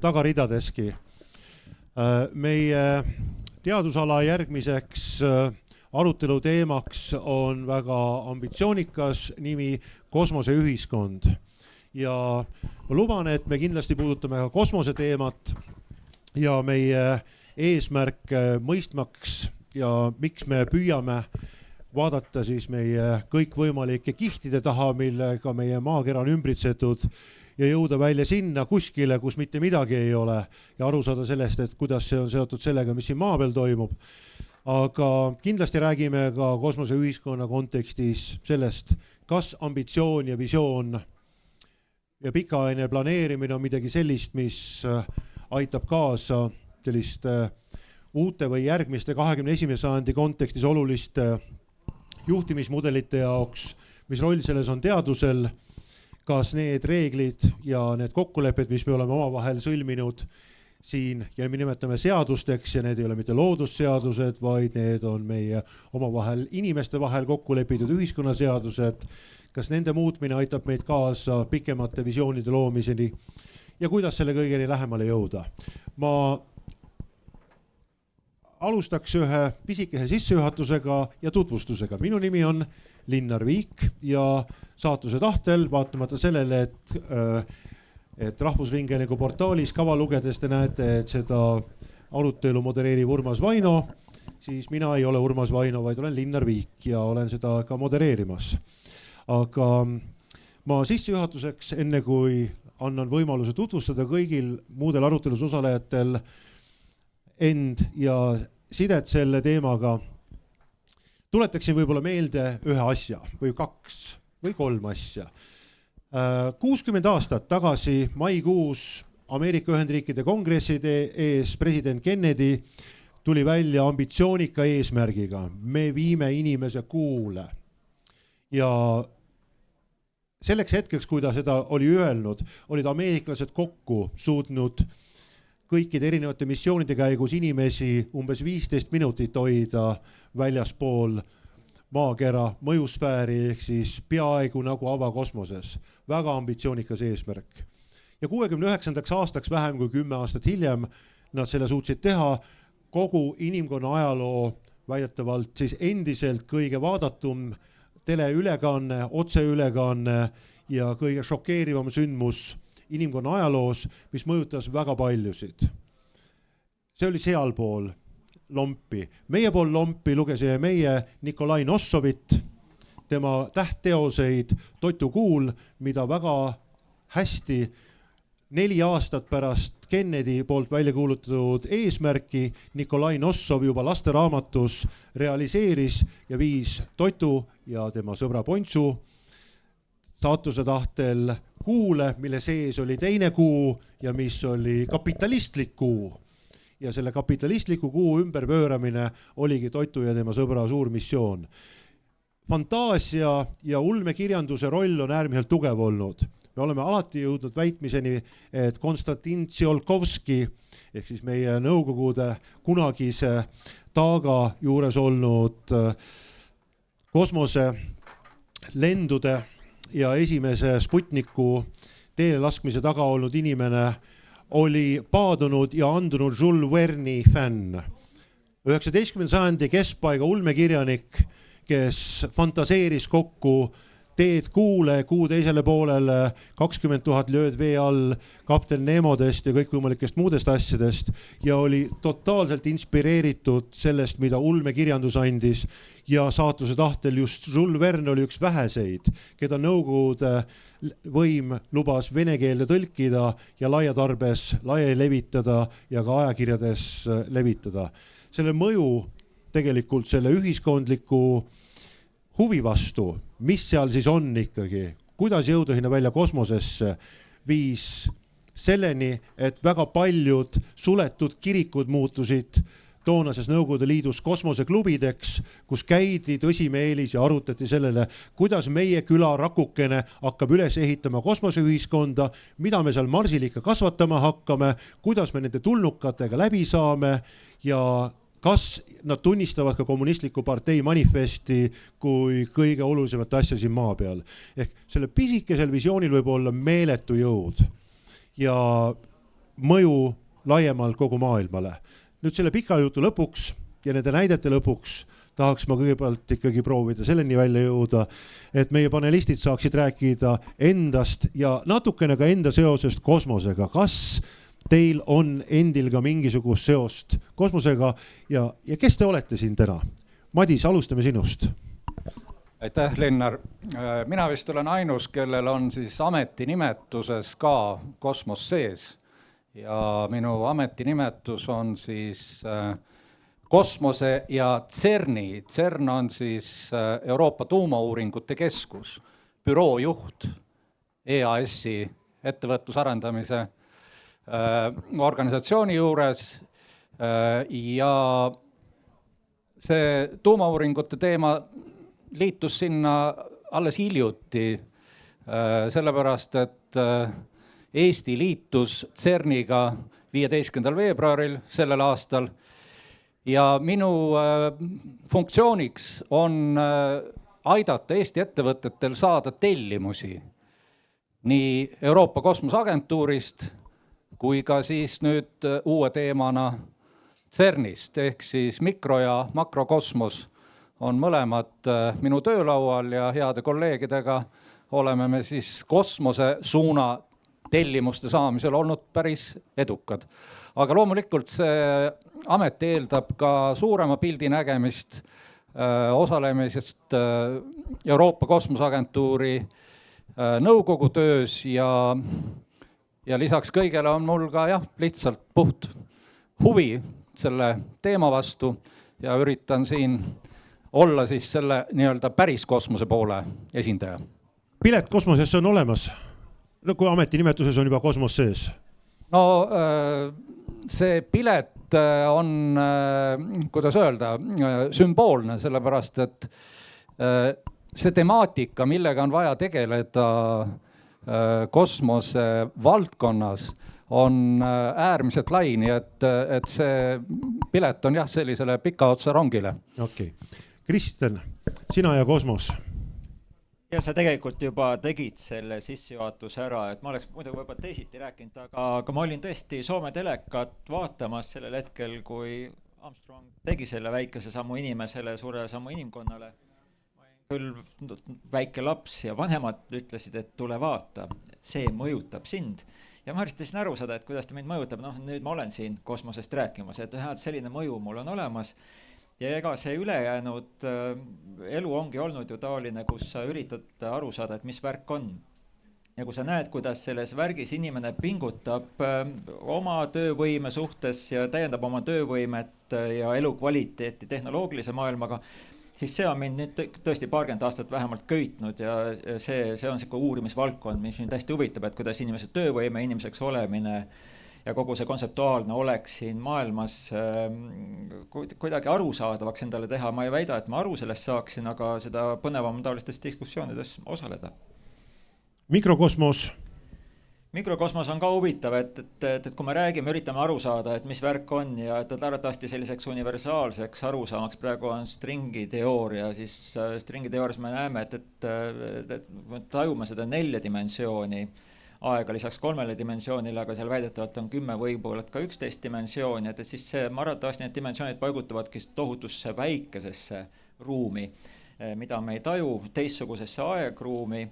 tagaridadeski. Meie teadusala järgmiseks arutelu teemaks on väga ambitsioonikas nimi kosmoseühiskond. Ja ma luban, et me kindlasti puudutame ka kosmose teemat ja meie eesmärk mõistmaks ja miks me püüame vaadata siis meie kõikvõimalike kihtide taha, millega meie maakera on ümbritsetud ja jõuda välja sinna kuskile, kus mitte midagi ei ole ja aru saada sellest, et kuidas see on seotud sellega, mis siin maa peal toimub. Aga kindlasti räägime ka kosmoseühiskonna kontekstis sellest, kas ambitsioon ja visioon ja pikaajaline planeerimine on midagi sellist, mis aitab kaasa selliste uute või järgmiste 21. sajandi kontekstis oluliste juhtimismudelite jaoks, mis roll selles on teadusel, kas need reeglid ja need kokkulepped, mis me oleme omavahel sõlminud siin ja me nimetame seadusteks ja need ei ole mitte loodusseadused, vaid need on meie omavahel inimeste vahel kokku lepitud ühiskonnaseadused, kas nende muutmine aitab meid kaasa pikemate visioonide loomiseni ja kuidas selle kõigeni lähemale jõuda. Ma alustaks ühe pisikese sissejuhatusega ja tutvustusega. Minu nimi on Linnar Viik ja saatuse tahtel, vaatamata sellele, et Rahvusringhäälingu portaalis kava lugedes te näete, et seda arutelu modereerib Urmas Vaino, siis mina ei ole Urmas Vaino, vaid olen Linnar Viik ja olen seda ka modereerimas. Aga ma sissejuhatuseks, enne kui annan võimaluse tutvustada kõigil muudel arutelus osalejatel end ja sidet selle teemaga, tuletaksin võib-olla meelde ühe asja või 2 või 3 asja. 60 aastat tagasi maikuus Ameerika Ühendriikide kongresside ees president Kennedy tuli välja ambitsioonika eesmärgiga. Me viime inimese kuule. Ja selleks hetkeks, kui ta seda oli öelnud, olid ameeriklased kokku suutnud kõikide erinevate missioonide käigus inimesi umbes 15 minutit hoida väljaspool maakera mõjusfääri ehk siis peaaegu nagu avakosmoses. Väga ambitsioonikas eesmärk. Ja 69. aastaks vähem kui 10 aastat hiljem nad selle suutsid teha. Kogu inimkonna ajaloo väidetavalt siis endiselt kõige vaadatum teleülekanne, otseülekanne ja kõige šokeerivam sündmus inimkonna ajaloos, mis mõjutas väga paljusid. See oli sealpool lompi. Meie pool lompi lugesime meie Nikolai Nossovit, tema tähtteoseid Totu kuul, mida väga hästi 4 aastat pärast Kennedy poolt välja kuulutatud eesmärki Nikolai Nossov juba lasteraamatus realiseeris ja viis Totu ja tema sõbra Pontsu saatuse tahtel kuule, mille sees oli teine kuu ja mis oli kapitalistlik kuu. Ja selle kapitalistliku kuu ümberpööramine oligi Totu ja tema sõbra suur missioon. Fantaasia ja ulmekirjanduse roll on äärmiselt tugev olnud. Me oleme alati jõudnud väitmiseni, et Konstantin Tsiolkovski ehk siis meie nõukogude kunagise taaga juures olnud kosmose lendude ja esimese Sputniku teele laskmise taga olnud inimene oli paadunud ja andunud Jules Verne'i fänn. 19. sajandi keskpaiga ulmekirjanik, kes fantaseeris kokku teed kuule, kuu teisele poolele, 20 000 lööd vee all, kapten Nemodest ja kõikvõimalikest muudest asjadest ja oli totaalselt inspireeritud sellest, mida ulmekirjandus andis ja saatuse tahtel just Jules Verne oli üks väheseid, keda nõukogude võim lubas vene keelde tõlkida ja laiatarbes levitada ja ka ajakirjades levitada. Selle mõju tegelikult selle ühiskondliku huvi vastu, mis seal siis on ikkagi, kuidas jõuda sinna välja kosmosesse, viis selleni, et väga paljud suletud kirikud muutusid toonases Nõukogude Liidus kosmoseklubideks, kus käidi tõsimeelis ja arutati sellele, kuidas meie küla rakukene hakkab üles ehitama kosmoseühiskonda, mida me seal Marsil ikka kasvatama hakkame, kuidas me nende tulnukatega läbi saame ja kas nad tunnistavad ka kommunistliku partei manifesti kui kõige olulisemat asja siin maa peal. Ehk selle pisikesel visioonil võib olla meeletu jõud. Ja mõju laiemalt kogu maailmale. Nüüd selle pika jutu lõpuks ja nende näidete lõpuks tahaks ma kõigepealt ikkagi proovida selleni välja jõuda, et meie panelistid saaksid rääkida endast ja natukene ka enda seosest kosmosega. Kas teil on endil ka mingisugust seost kosmosega ja kes te olete siin täna? Madis, alustame sinust. Aitäh, Linnar. Mina vist olen ainus, kellel on siis ametinimetuses ka kosmos sees. Ja minu ametinimetus on siis kosmose ja CERN-i. CERN on siis Euroopa tuumauuringute keskus, büroojuht EAS-i ettevõtlusarendamise organisatsiooni juures. Ja see tuumauuringute teema liitus sinna alles hiljuti, sellepärast, et Eesti liitus CERN-iga 15. veebruaril sellel aastal ja minu funktsiooniks on aidata Eesti ettevõtetel saada tellimusi nii Euroopa Kosmoseagentuurist kui ka siis nüüd uue teemana CERN-ist ehk siis mikro- ja makrokosmos on mõlemad minu töölaual ja heade kolleegidega oleme me siis kosmose suuna tellimuste saamisel olnud päris edukad. Aga loomulikult see amet eeldab ka suurema pildi nägemist osalemisest Euroopa Kosmoseagentuuri nõukogu töös ja lisaks kõigele on mul ka lihtsalt puht huvi selle teema vastu ja üritan siin olla siis selle nii-öelda päris kosmose poole esindaja. Pilet kosmosesse on olemas? No kui ametinimetuses on juba kosmos sees? No see pilet on, kuidas öelda, sümboolne, sellepärast, et see temaatika, millega on vaja tegeleda kosmose valdkonnas, on äärmiselt lai, nii et see pilet on sellisele pika otsa rongile. Okei. Kristjan, sina ja kosmos. Ja sa tegelikult juba tegid selle sissejuhatuse ära, et ma oleks muidugi võib-olla teisiti rääkinud, aga ma olin tõesti Soome telekat vaatamas sellel hetkel, kui Armstrong tegi selle väikese sammu inimesele, suure sammu inimkonnale. Küll väike laps ja vanemad ütlesid, et tule vaata, see mõjutab sind. Ja ma üritasin aru saada, et kuidas ta mind mõjutab. Nüüd ma olen siin kosmosest rääkimas, et selline mõju mul on olemas. Ja ega see ülejäänud elu ongi olnud ju taoline, kus sa üritad aru saada, et mis värk on. Ja kui sa näed, kuidas selles värgis inimene pingutab oma töövõime suhtes ja täiendab oma töövõimet ja elukvaliteeti tehnoloogilise maailmaga, siis see on mind nüüd tõesti paarkümmend aastat vähemalt köitnud ja see on selline uurimisvaldkond, mis mind hästi huvitab, et kuidas inimese töövõime, inimeseks olemine ja kogu see kontseptuaalne oleks siin maailmas kuidagi arusaadavaks endale teha. Ma ei väida, et ma aru sellest saaksin, aga seda põnevam taolistes diskussioonides osaleda. Mikrokosmos? Mikrokosmos on ka huvitav, et kui me räägime, üritame aru saada, et mis värk on ja et arvatavasti selliseks universaalseks arusaamaks praegu on stringiteooria, siis stringiteoorias me näeme, et tajume seda 4 dimensiooni aega lisaks 3 dimensioonile, aga seal väidetavalt on 10 võib-olla ka 11 dimensiooni, et siis see arvatavasti need dimensioonid paigutavadki tohutusse väikesesse ruumi, mida me ei taju, teistsugusesse aegruumi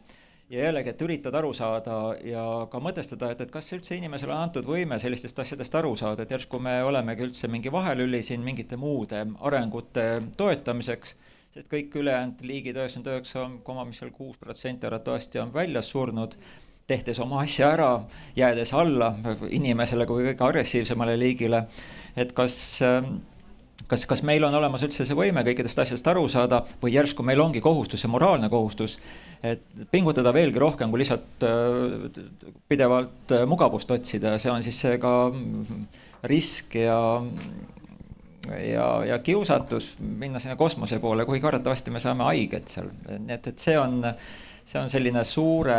ja jällegi, et üritad aru saada ja ka mõtestada, et kas üldse inimesele on antud võime sellistest asjadest aru saada, et järsku me olemegi üldse mingi vahelüli siin mingite muude arengute toetamiseks, sest kõik ülejäänud liigid 99,6% arvatavasti on välja surnud, tehtes oma asja ära, jäädes alla inimesele kui kõige agressiivsemale liigile, et kas meil on olemas üldse see võime kõikidest asjast aru saada või järsku meil ongi kohustus ja moraalne kohustus, et pingutada veelgi rohkem kui lihtsalt pidevalt mugavust otsida. See on siis see ka risk ja kiusatus minna sinna kosmose poole, kuigi arvatavasti me saame haiget seal. Nii et see on selline suure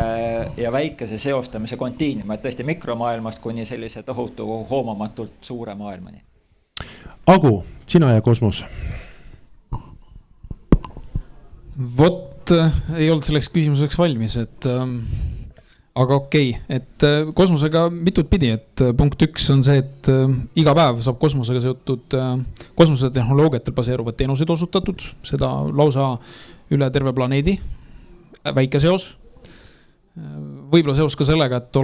ja väikese seostamise kontiinium, et tõesti mikromaailmast kuni sellise tohutu hoomamatult suure maailmani. Agu, sina ja kosmos? Vot, ei olnud selleks küsimuseks valmis, et aga okei, et kosmosega mitut pidi, et punkt 1 on see, et iga päev saab kosmosega seotud kosmosetehnoloogiatel baseeruvad teenused osutatud, seda lausa üle terve planeedi, väike seos. Võib-olla seos ka sellega, et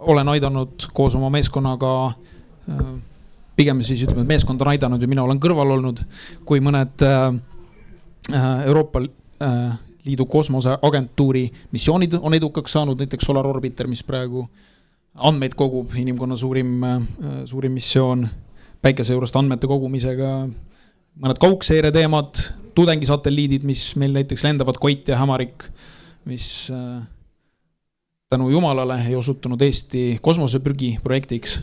olen aidanud koos oma meeskonnaga, pigem siis ütleme, et meeskond on aidanud ja mina olen kõrval olnud, kui mõned Euroopa Liidu kosmoseagentuuri missioonid on edukaks saanud, näiteks Solar Orbiter, mis praegu andmeid kogub, inimkonna suurim missioon, päikese juurest andmete kogumisega, mõned kaugseire teemad, tudengisatelliidid, mis meil näiteks lendavad, Koit ja Hämarik, mis tänu Jumalale ei osutunud Eesti kosmosepürgi projektiks.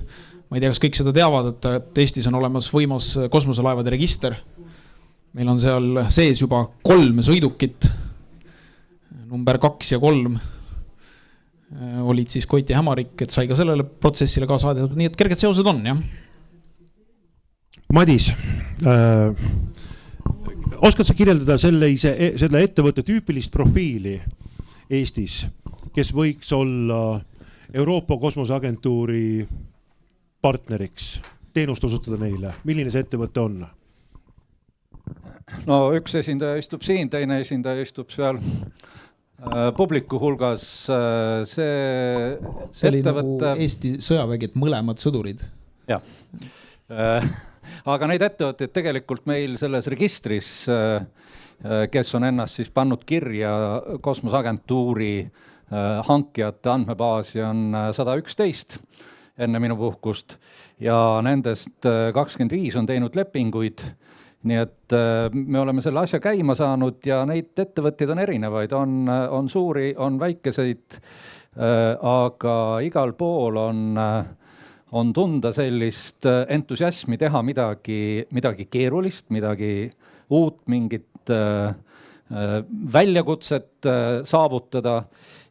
Ma ei tea, kas kõik seda teavad, et Eestis on olemas võimas kosmoselaevade register. Meil on seal sees juba 3 sõidukit, number 2 ja 3 olid siis Koit ja Hämarik, et sai ka sellele protsessile kaasa aedatud, nii et kerged seosed on, jah. Madis, oskad sa kirjeldada selle ettevõtte tüüpilist profiili Eestis, kes võiks olla Euroopa Kosmoseagentuuri partneriks, teenust osutada neile? Milline see ettevõte on? No üks esindaja istub siin, teine esindaja istub seal publiku hulgas. See oli nagu Eesti sõjavägi, et mõlemad sõdurid. Jah. Aga neid ettevõtteid tegelikult meil selles registris, kes on ennast siis pannud kirja Kosmoseagentuuri hankijate andmebaasi, on 111 enne minu puhkust ja nendest 25 on teinud lepinguid. Nii et me oleme selle asja käima saanud ja neid ettevõtteid on erinevaid, on suuri, on väikeseid, aga igal pool on tunda sellist entusiasmi teha midagi keerulist, midagi uut, mingit väljakutset saavutada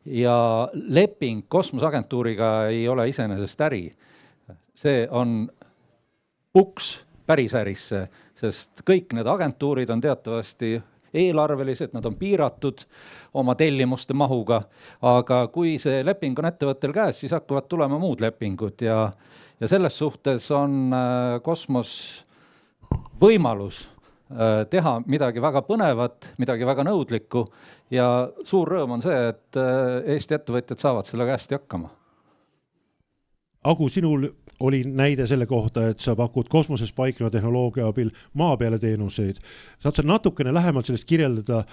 ja leping Kosmoseagentuuriga ei ole iseenesest äri. See on uks päris ärisse, sest kõik need agentuurid on teatavasti eelarvelised, nad on piiratud oma tellimuste mahuga, aga kui see leping on ettevõttel käes, siis hakkavad tulema muud lepingud ja selles suhtes on Kosmos võimalus teha midagi väga põnevat, midagi väga nõudlikku ja suur rõõm on see, et Eesti ettevõtjad saavad selle hästi hakkama. Agu, sinul oli näide selle kohta, et sa pakud kosmoses paikneva tehnoloogia abil maa peale teenuseid. Saad sa natukene lähemalt sellest kirjeldada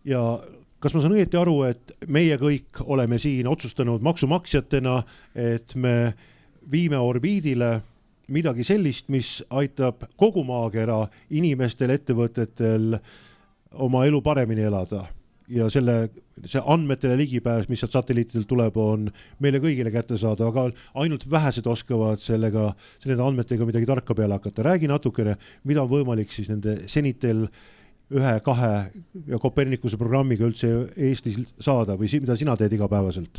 ja kas ma saan õieti aru, et meie kõik oleme siin otsustanud maksumaksjatena, et me viime orbiidile midagi sellist, mis aitab kogu maakera inimestel, ettevõtetel oma elu paremini elada ja see andmetele ligipääs, mis sealt satelliitidel tuleb, on meile kõigile kätte saada, aga ainult vähesed oskavad selle andmetega midagi tarka peale hakata. Räägi natukene, mida on võimalik siis nende Zenitel 1, 2 ja Copernicuse programmiga üldse Eestis saada või mida sina teed igapäevaselt?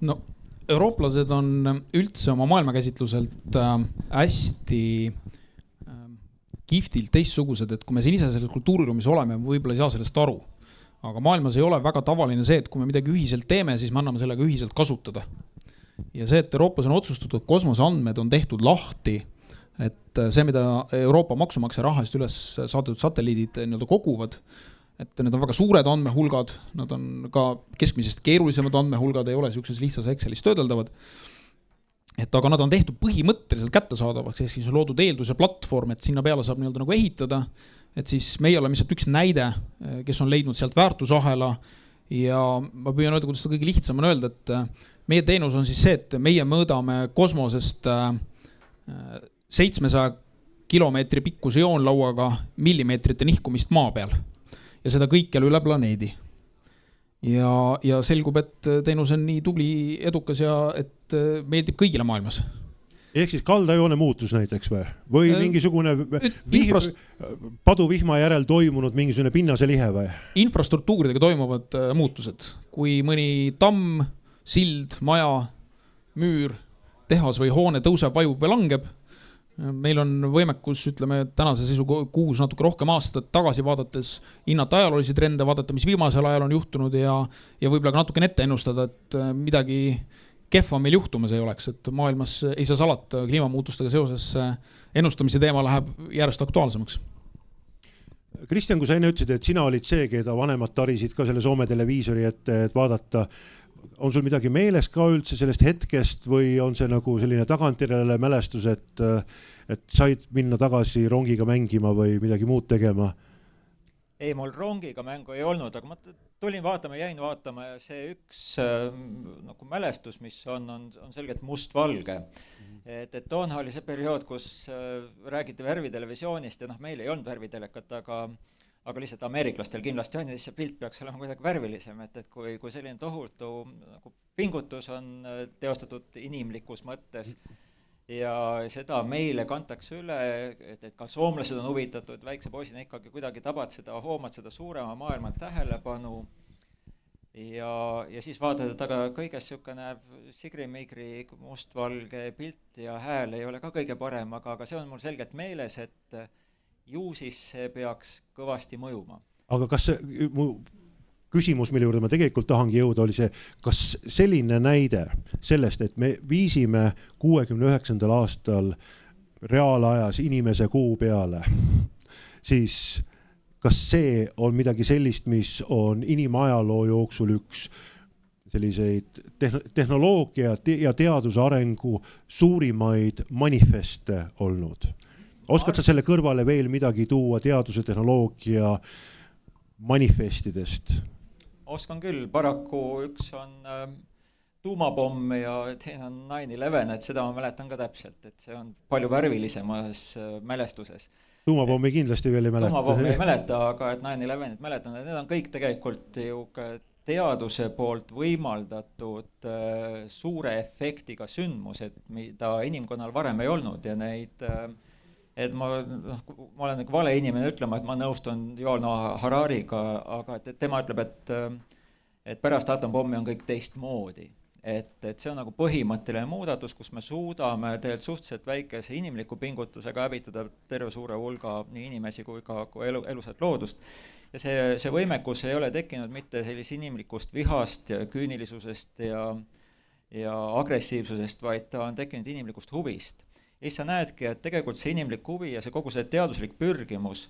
No, eurooplased on üldse oma maailmakäsitluselt hästi kihvtilt teistsugused, et kui me siin ise selles kultuuriruumis oleme, võib-olla ei saa sellest aru. Aga maailmas ei ole väga tavaline see, et kui me midagi ühiselt teeme, siis me anname sellega ühiselt kasutada. Ja see, et Euroopas on otsustatud, kosmoseandmed on tehtud lahti, et see, mida Euroopa maksumaksja rahast üles saadetud satelliidid koguvad, et need on väga suured andmehulgad, nad on ka keskmisest keerulisemad andmehulgad, ei ole sellises lihtsas Excelis töödeldavad. Aga nad on tehtud põhimõtteliselt kättesaadavaks, siis on loodud eeldus ja platvorm, et sinna peale saab nagu ehitada, et siis meie oleme lihtsalt üks näide, kes on leidnud sealt väärtusahela ja ma püüan öelda, kuidas seda kõige lihtsam on öelda, et meie teenus on siis see, et meie mõõdame kosmosest 700 kilomeetri pikkuse joonlauaga millimeetrite nihkumist maa peal ja seda kõikjal üle planeedi. Ja selgub, et teenus on nii tubli, edukas ja et meeldib kõigile maailmas. Ehk siis kaldajoone muutus näiteks või mingisugune paduvihma järel toimunud mingisugune pinnase lihe või? Infrastruktuuridega toimuvad muutused. Kui mõni tamm, sild, maja, müür, tehas või hoone tõuseb, vajub või langeb, meil on võimekus, ütleme, tänase seisu 6 natuke rohkem aastat tagasi vaadates hinnata ajaloolisi trende, vaadata, mis viimasel ajal on juhtunud ja võib-olla ka natuke ette ennustada, et midagi kehva meil juhtumas ei oleks, et maailmas ei saa salata kliimamuutustega seoses ennustamise teema läheb järjest aktuaalsemaks. Kristjan, kui sa enne ütlesid, et sina olid see, keda vanemad tarisid ka selle Soome televiisori ette, et vaadata, on sul midagi meeles ka üldse sellest hetkest või on see nagu selline tagantjärele mälestus, et said minna tagasi rongiga mängima või midagi muud tegema? Ei, mul rongiga mängu ei olnud, aga ma tulin vaatama, jäin vaatama ja see üks nagu mälestus, mis on selgelt mustvalge. Et toona oli see periood, kus räägiti värvitelevisioonist ja meil ei olnud värvitelekat, aga lihtsalt ameeriklastel kindlasti on ja siis see pilt peaks olema kuidagi värvilisem, et kui selline tohutu nagu pingutus on teostatud inimlikus mõttes ja seda meile kantakse üle, et ka soomlased on huvitatud, väikse poisina ikkagi kuidagi tabad seda, hoomad seda suurema maailma tähelepanu ja siis vaatad, et aga kõigest niisugune sigri-migri mustvalge pilt ja hääl ei ole ka kõige parem, aga see on mul selgelt meeles, et ju siis see peaks kõvasti mõjuma. Aga kas mu küsimus, mille juurde ma tegelikult tahangi jõuda, oli see, kas selline näide sellest, et me viisime 69. aastal reaalajas inimese kuu peale, siis kas see on midagi sellist, mis on inimajaloo jooksul üks selliseid tehnoloogia ja teaduse arengu suurimaid manifeste olnud? Oskad sa selle kõrvale veel midagi tuua teaduse tehnoloogia manifestidest? Oskan küll, paraku üks on tuumapomm ja teine on 9/11, et seda ma mäletan ka täpselt, et see on palju värvilisemas mälestuses. Tuumapommi kindlasti veel ei mäleta. Tuumapommi ei mäleta, aga et 9/11 mäletan, et need on kõik tegelikult ju teaduse poolt võimaldatud suure efektiga sündmused, mida inimkonnal varem ei olnud ja neid et ma olen nagu vale inimene ütlema, et ma nõustun Yuval Noah Harariga, aga tema ütleb, et pärast atompommi on kõik teistmoodi. Et see on nagu põhimõtteline muudatus, kus me suudame tegelikult suhteliselt väikese inimliku pingutusega hävitada terve suure hulga nii inimesi kui ka elusat loodust. Ja see võimekus ei ole tekkinud mitte sellise inimlikust vihast ja küünilisusest ja agressiivsusest, vaid ta on tekkinud inimlikust huvist. Ja siis sa näedki, et tegelikult see inimlik huvi ja see kogu see teaduslik pürgimus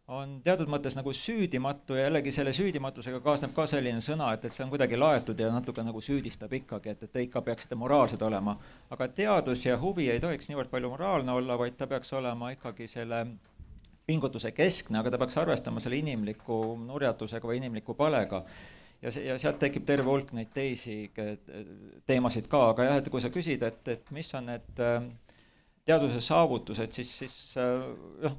on teatud mõttes nagu süüdimatu ja jällegi selle süüdimatusega kaasneb ka selline sõna, et see on kuidagi laetud ja natuke nagu süüdistab ikkagi, et te ikka peaksite moraalsed olema. Aga teadus ja huvi ei tohiks niivõrd palju moraalne olla, vaid ta peaks olema ikkagi selle pingutuse keskne, aga ta peaks arvestama selle inimliku nurjatusega või inimliku palega. Ja sealt tekib terve hulk neid teisi teemasid ka, aga jah, et kui sa küsid, et mis on need teaduse saavutused, siis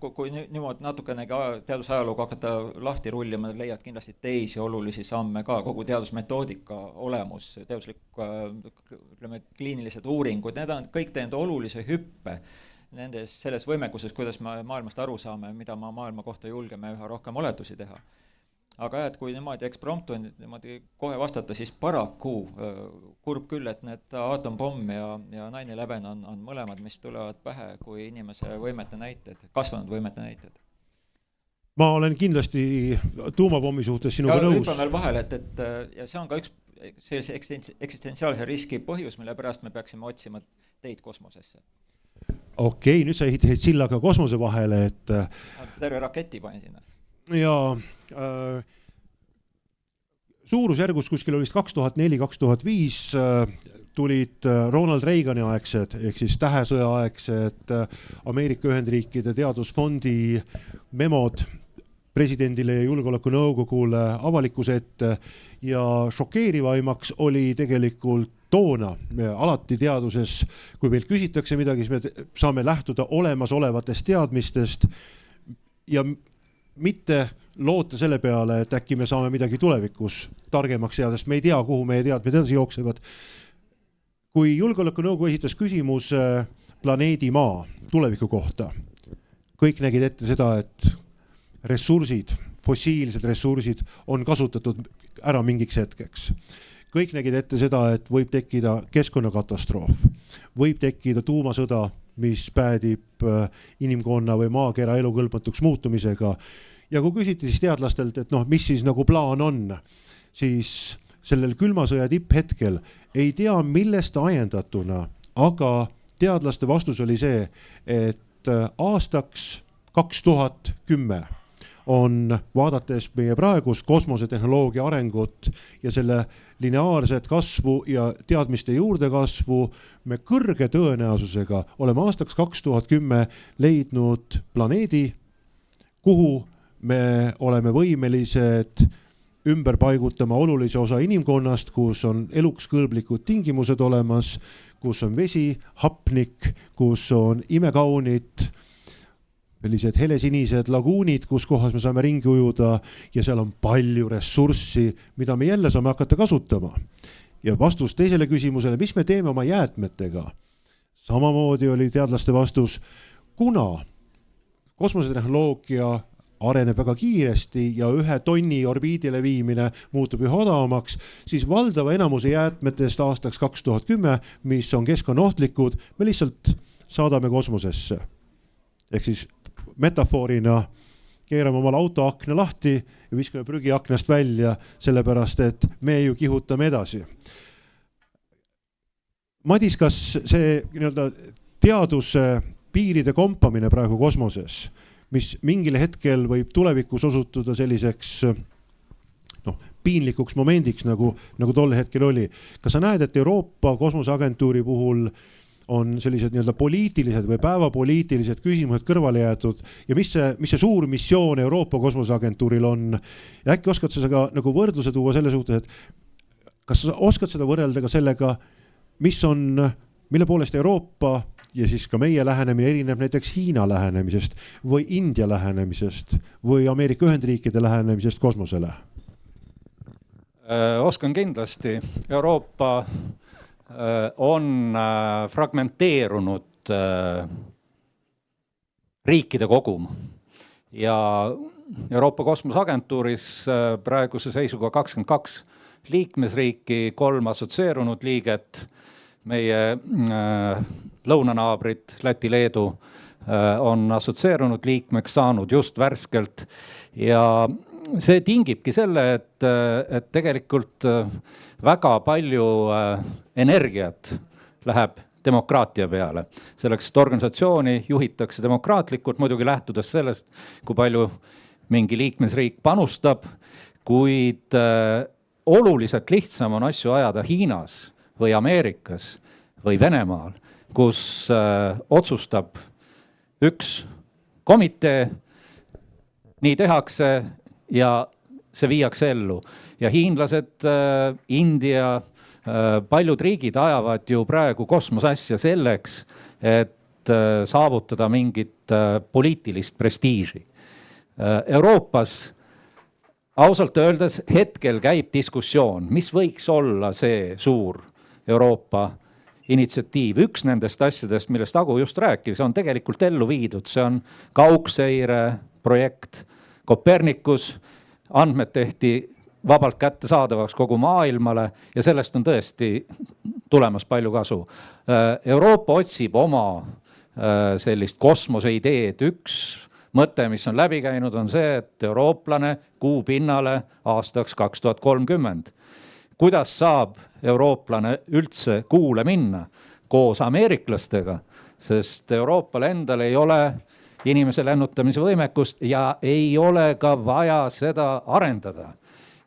kui niimoodi natukenegi teadusajalooga hakata lahti rullima, leiad kindlasti teisi olulisi samme ka, kogu teadusmetoodika olemus, teaduslik, kliinilised uuringud, need on kõik teinud olulise hüppe selles võimekuses, kuidas me maailmast aru saame, mida me maailma kohta julgeme üha rohkem oletusi teha. Aga et kui niimoodi ekspromptu niimoodi kohe vastata, siis paraku kurb küll, et need atompomm ja 9/11 on mõlemad, mis tulevad pähe kui inimese võimete näited, kasvanud võimete näited. Ma olen kindlasti tuumapommi suhtes sinuga nõus. Hüppan veel vahel, ja see on ka üks sellise eksistentsiaalse riski põhjus, mille pärast me peaksime otsima teid kosmosesse. Okei, nüüd sa ehitasid sillaga kosmose vahele, et terve raketi panin sinna. Ja suurusjärgus kuskil oli 2004-2005 tulid Ronald Reagani aegsed ehk siis tähesõja aegsed Ameerika Ühendriikide teadusfondi memod presidendile ja julgeolekunõukogule avalikkuse ette ja šokeerivaimaks oli tegelikult toona. Me alati teaduses, kui meilt küsitakse midagi, siis me saame lähtuda olemasolevatest teadmistest ja mitte loota selle peale, et äkki me saame midagi tulevikus targemaks teada, sest me ei tea, kuhu meie teadmised edasi jooksevad. Kui julgeolekunõukogu esitas küsimus planeedi Maa tuleviku kohta, kõik nägid ette seda, et ressursid, fossiilsed ressursid on kasutatud ära mingiks hetkeks. Kõik nägid ette seda, et võib tekkida keskkonnakatastroof, võib tekkida tuumasõda mis päädib inimkonna või maakera elukõlbmatuks muutumisega. Ja kui küsiti siis teadlastelt, et mis siis nagu plaan on, siis sellel külmasõja tipphetkel ei tea millest ajendatuna, aga teadlaste vastus oli see, et aastaks 2010 on, vaadates meie praegust kosmosetehnoloogia arengut ja selle lineaarset kasvu ja teadmiste juurdekasvu, me kõrge tõenäosusega oleme aastaks 2010 leidnud planeedi, kuhu me oleme võimelised ümber paigutama olulise osa inimkonnast, kus on eluks kõlblikud tingimused olemas, kus on vesi, hapnik, kus on imekaunid, sellised helesinised laguunid, kus kohas me saame ringi ujuda ja seal on palju ressurssi, mida me jälle saame hakata kasutama. Ja vastus teisele küsimusele, mis me teeme oma jäätmetega? Samamoodi oli teadlaste vastus, kuna kosmosetehnoloogia areneb väga kiiresti ja 1 tonni orbiidile viimine muutub üha odavamaks, siis valdava enamuse jäätmetest aastaks 2010, mis on keskkonnaohtlikud, me lihtsalt saadame kosmosesse. Ehk siis metafoorina keerame omal autoakna lahti ja viskame prügiaknast välja, sellepärast et me ju kihutame edasi. Madis, kas see teaduse piiride kompamine praegu kosmoses, mis mingil hetkel võib tulevikus osutuda selliseks piinlikuks momendiks, nagu tolle hetkel oli. Kas sa näed, et Euroopa kosmoseagentuuri puhul on sellised poliitilised või päevapoliitilised küsimused kõrvale jäetud ja mis see suur missioon Euroopa kosmoseagentuuril on? Ja äkki oskad sa nagu võrdluse tuua selle suhtes, et kas sa oskad seda võrrelda ka sellega, mille poolest Euroopa ja siis ka meie lähenemine erineb näiteks Hiina lähenemisest või India lähenemisest või Ameerika Ühendriikide lähenemisest kosmosele? Oskan kindlasti. Euroopa on fragmenteerunud riikide kogum ja Euroopa Kosmoseagentuuris praeguse seisuga 22 liikmesriiki, 3 assotsieerunud liiget, meie lõunanaabrid Läti, Leedu on assotsieerunud liikmeks saanud just värskelt ja see tingibki selle, et tegelikult väga palju energiat läheb demokraatia peale. Selleks, et organisatsiooni juhitakse demokraatlikult, muidugi lähtudes sellest, kui palju mingi liikmesriik panustab, kuid oluliselt lihtsam on asju ajada Hiinas või Ameerikas või Venemaal, kus otsustab üks komitee, nii tehakse ja see viiakse ellu. Ja hiinlased, India, paljud riigid ajavad ju praegu kosmoseasja selleks, et saavutada mingit poliitilist prestiiži. Euroopas ausalt öeldes hetkel käib diskussioon, mis võiks olla see suur Euroopa initsiatiiv. Üks nendest asjadest, millest Agu just rääkis, on tegelikult ellu viidud. See on kaugseire projekt Copernicus, andmed tehti vabalt kättesaadavaks kogu maailmale ja sellest on tõesti tulemas palju kasu. Euroopa otsib oma sellist kosmoseideed. Üks mõte, mis on läbi käinud, on see, et eurooplane kuu pinnale aastaks 2030. Kuidas saab eurooplane üldse kuule minna koos ameeriklastega, sest Euroopal endal ei ole inimese lennutamise võimekust ja ei ole ka vaja seda arendada.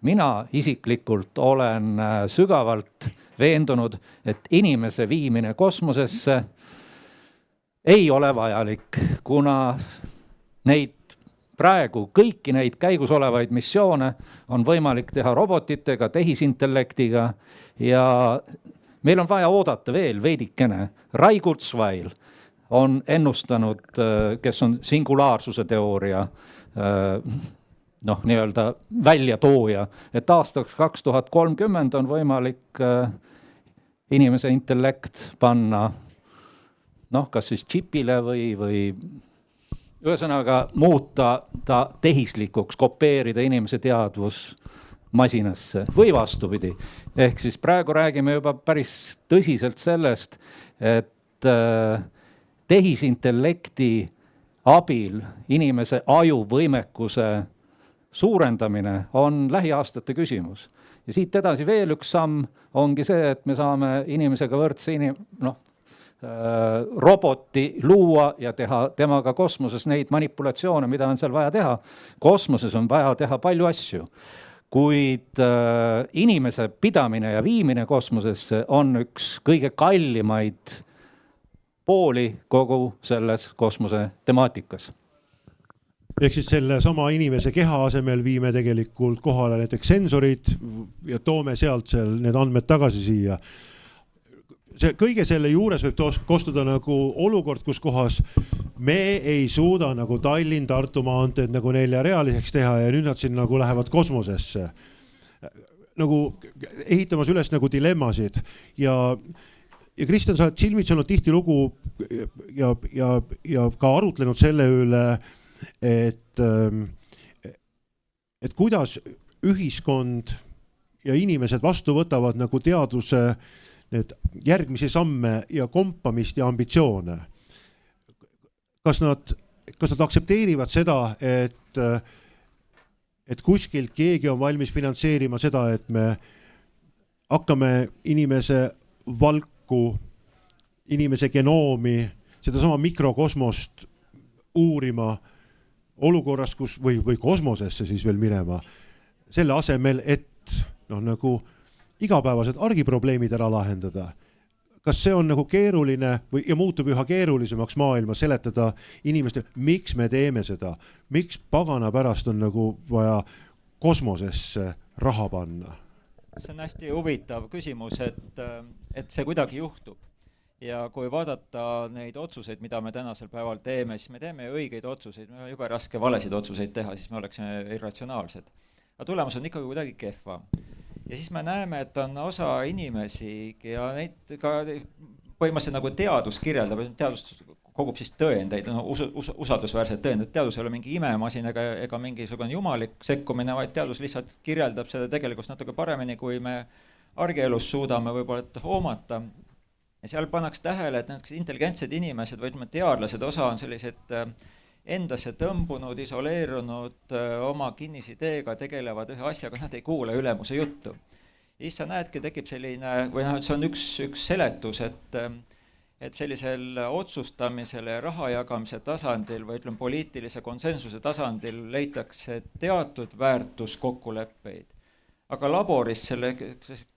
Mina isiklikult olen sügavalt veendunud, et inimese viimine kosmosesse ei ole vajalik, kuna praegu kõiki neid käigus olevaid missioone on võimalik teha robotitega, tehisintellektiga ja meil on vaja oodata veel veidikene. Ray Kurzweil on ennustanud, kes on singulaarsuse teooria nii-öelda väljatooja, et aastaks 2030 on võimalik inimese intellekt panna kas siis čipile või ühesõnaga muuta ta tehislikuks, kopeerida inimese teadvus masinasse või vastupidi. Ehk siis praegu räägime juba päris tõsiselt sellest, et tehisintellekti abil inimese ajuvõimekuse suurendamine on lähiaastate küsimus. Ja siit edasi veel üks samm ongi see, et me saame inimesega võrdse roboti luua ja teha temaga kosmoses neid manipulatsioone, mida on seal vaja teha. Kosmoses on vaja teha palju asju, kuid inimese pidamine ja viimine kosmosesse on üks kõige kallimaid pooli kogu selles kosmose temaatikas. Ehk siis selle sama inimese keha asemel viime tegelikult kohale näiteks sensorid ja toome sealt seal need andmed tagasi siia. Kõige selle juures võib kostuda nagu olukord, kus kohas me ei suuda nagu Tallinn-Tartu maanteed nagu 4-realiseks teha ja nüüd nad siin nagu lähevad kosmosesse. Nagu ehitamas üles nagu dilemmasid ja Kristjan, sa oled silmitsi olnud tihti lugu ja ka arutlenud selle üle, et kuidas ühiskond ja inimesed vastu võtavad nagu teaduse need järgmisi samme ja kompamist ja ambitsioone. Kas nad aktsepteerivad seda, et kuskilt keegi on valmis finantseerima seda, et me hakkame inimese valku, inimese genoomi, seda sama mikrokosmost uurima olukorras, kus või kosmosesse siis veel minema, selle asemel, et nagu igapäevased argiprobleemid ära lahendada. Kas see on nagu keeruline ja muutub üha keerulisemaks maailma seletada inimestele, miks me teeme seda, miks pagana pärast on nagu vaja kosmosesse raha panna? See on hästi huvitav küsimus, et see kuidagi juhtub. Ja kui vaadata neid otsuseid, mida me tänasel päeval teeme, siis me teeme õigeid otsuseid, me on jube raske valesid otsuseid teha, siis me oleksime irratsionaalsed. Aga tulemus on ikkagi kuidagi kehva. Ja siis me näeme, et on osa inimesi ja neid ka põhimõtteliselt nagu teadus kirjeldab, teadus kogub siis tõendeid, usaldusväärseid tõendeid. Teadus ei ole mingi imemasin ega mingisugune jumalik sekkumine, vaid teadus lihtsalt kirjeldab seda tegelikult natuke paremini, kui me argielus suudame võib-olla hoomata. Ja seal pannaks tähele, et need intelligentsed inimesed või teadlased osa on sellised endasse tõmbunud, isoleerunud, oma kinnisideega tegelevad ühe asjaga, nad ei kuule ülemuse juttu. Ja sa näedki, tekib selline, või see on üks seletus, et sellisel otsustamisele ja raha jagamise tasandil või poliitilise konsensuse tasandil leitakse teatud väärtuskokkuleppeid. Aga laboris selle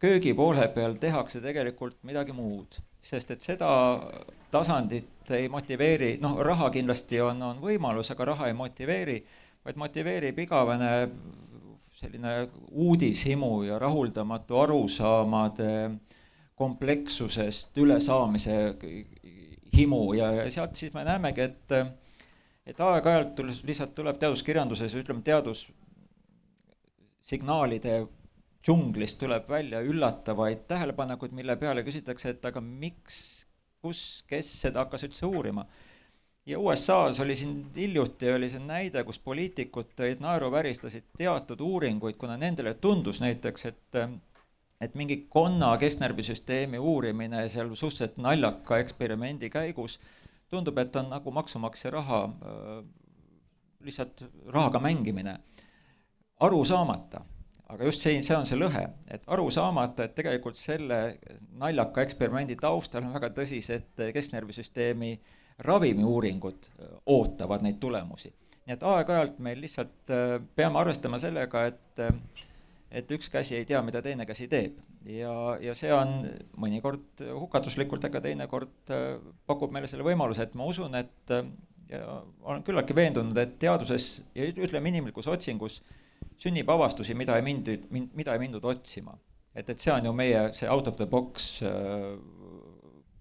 köögi poole peal tehakse tegelikult midagi muud, sest et seda tasandit ei motiveeri, raha kindlasti on võimalus, aga raha ei motiveeri, vaid motiveerib igavene selline uudishimu ja rahuldamatu arusaamade komplekssusest ülesaamise himu ja sealt siis me näemegi, et aeg-ajalt lihtsalt tuleb teaduskirjanduses, teadussignaalide džunglist tuleb välja üllatavaid tähelepanekuid, mille peale küsitakse, et aga miks, kes seda hakkas üldse uurima. Ja USA-s oli siin hiljuti see näide, kus poliitikud naeruväristasid teatud uuringuid, kuna nendele tundus näiteks, et mingi konna kesknärvisüsteemi uurimine seal suhteliselt naljaka eksperimendi käigus tundub, et on nagu maksumaksja raha, lihtsalt rahaga mängimine, aru saamata. Aga just see on see lõhe, et aru saamata, et tegelikult selle naljaka eksperimendi taustal on väga tõsised kesknärvisüsteemi ravimiuuringud ootavad neid tulemusi. Nii et aeg-ajalt meil lihtsalt peame arvestama sellega, et üks käsi ei tea, mida teine käsi teeb. Ja see on mõnikord hukatuslikult, aga teinekord pakub meile selle võimaluse, et ma usun, et ja olen küllaltki veendunud, et teaduses ja ütleme inimlikus otsingus sünnib avastusi, mida ei mindud otsima. Et see on ju meie see out of the box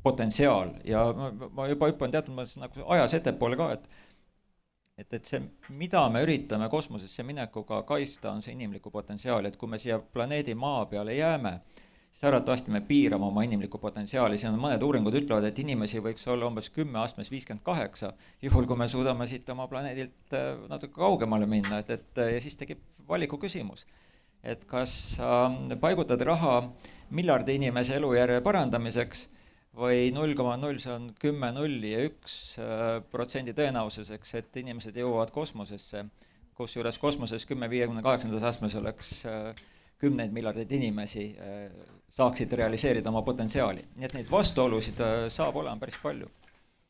potentsiaal ja ma juba hüppan teatud mõttes nagu ajas ettepoole ka, et see, mida me üritame kosmosesse minekuga kaista, on see inimliku potentsiaal, et kui me siia planeedi maa peale jääme, siis arvatavasti me piirame oma inimlikku potentsiaali. Siin on mõned uuringud ütlevad, et inimesi võiks olla umbes 10 astmes 58, juhul kui me suudame siit oma planeedilt natuke kaugemale minna, ja siis tekib valiku küsimus, et kas paigutad raha miljardi inimese elujärje parandamiseks või 0,0, see on 10 nulli ja 1% tõenäosuseks, et inimesed jõuavad kosmosesse, kusjuures kosmoses 1058. astmes oleks 10 miljardeid inimesi saaksid realiseerida oma potentsiaali. Nii et neid vastuolusid saab olema päris palju.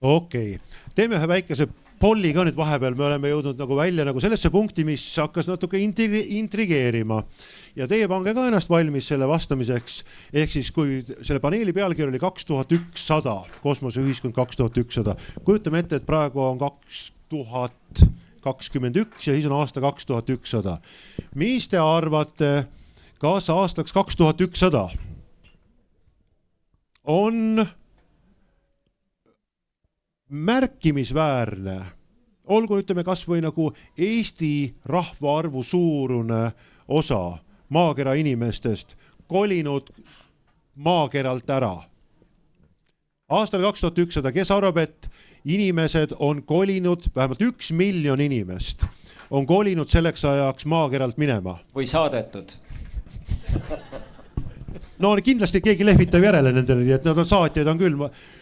Okei. Teeme ühe väikese polli ka nüüd vahepeal, me oleme jõudnud nagu välja nagu sellesse punkti, mis hakkas natuke intrigeerima. Ja teie pange ka ennast valmis selle vastamiseks, ehk siis kui selle paneeli pealkiri oli 2100, kosmoseühiskond 2100, kujutame ette, et praegu on 2021 ja siis on aasta 2100. Mis te arvate, kas aastaks 2100 on märkimisväärne, olgu ütleme kas või nagu Eesti rahvaarvu suurune osa maakera inimestest kolinud maakeralt ära. Aastal 2100, kes arvab, et inimesed on kolinud, vähemalt 1 miljon inimest on kolinud selleks ajaks maakeralt minema? Või saadetud? No kindlasti keegi lehvitab järele nendele, nii et nad on saatjaid on küll.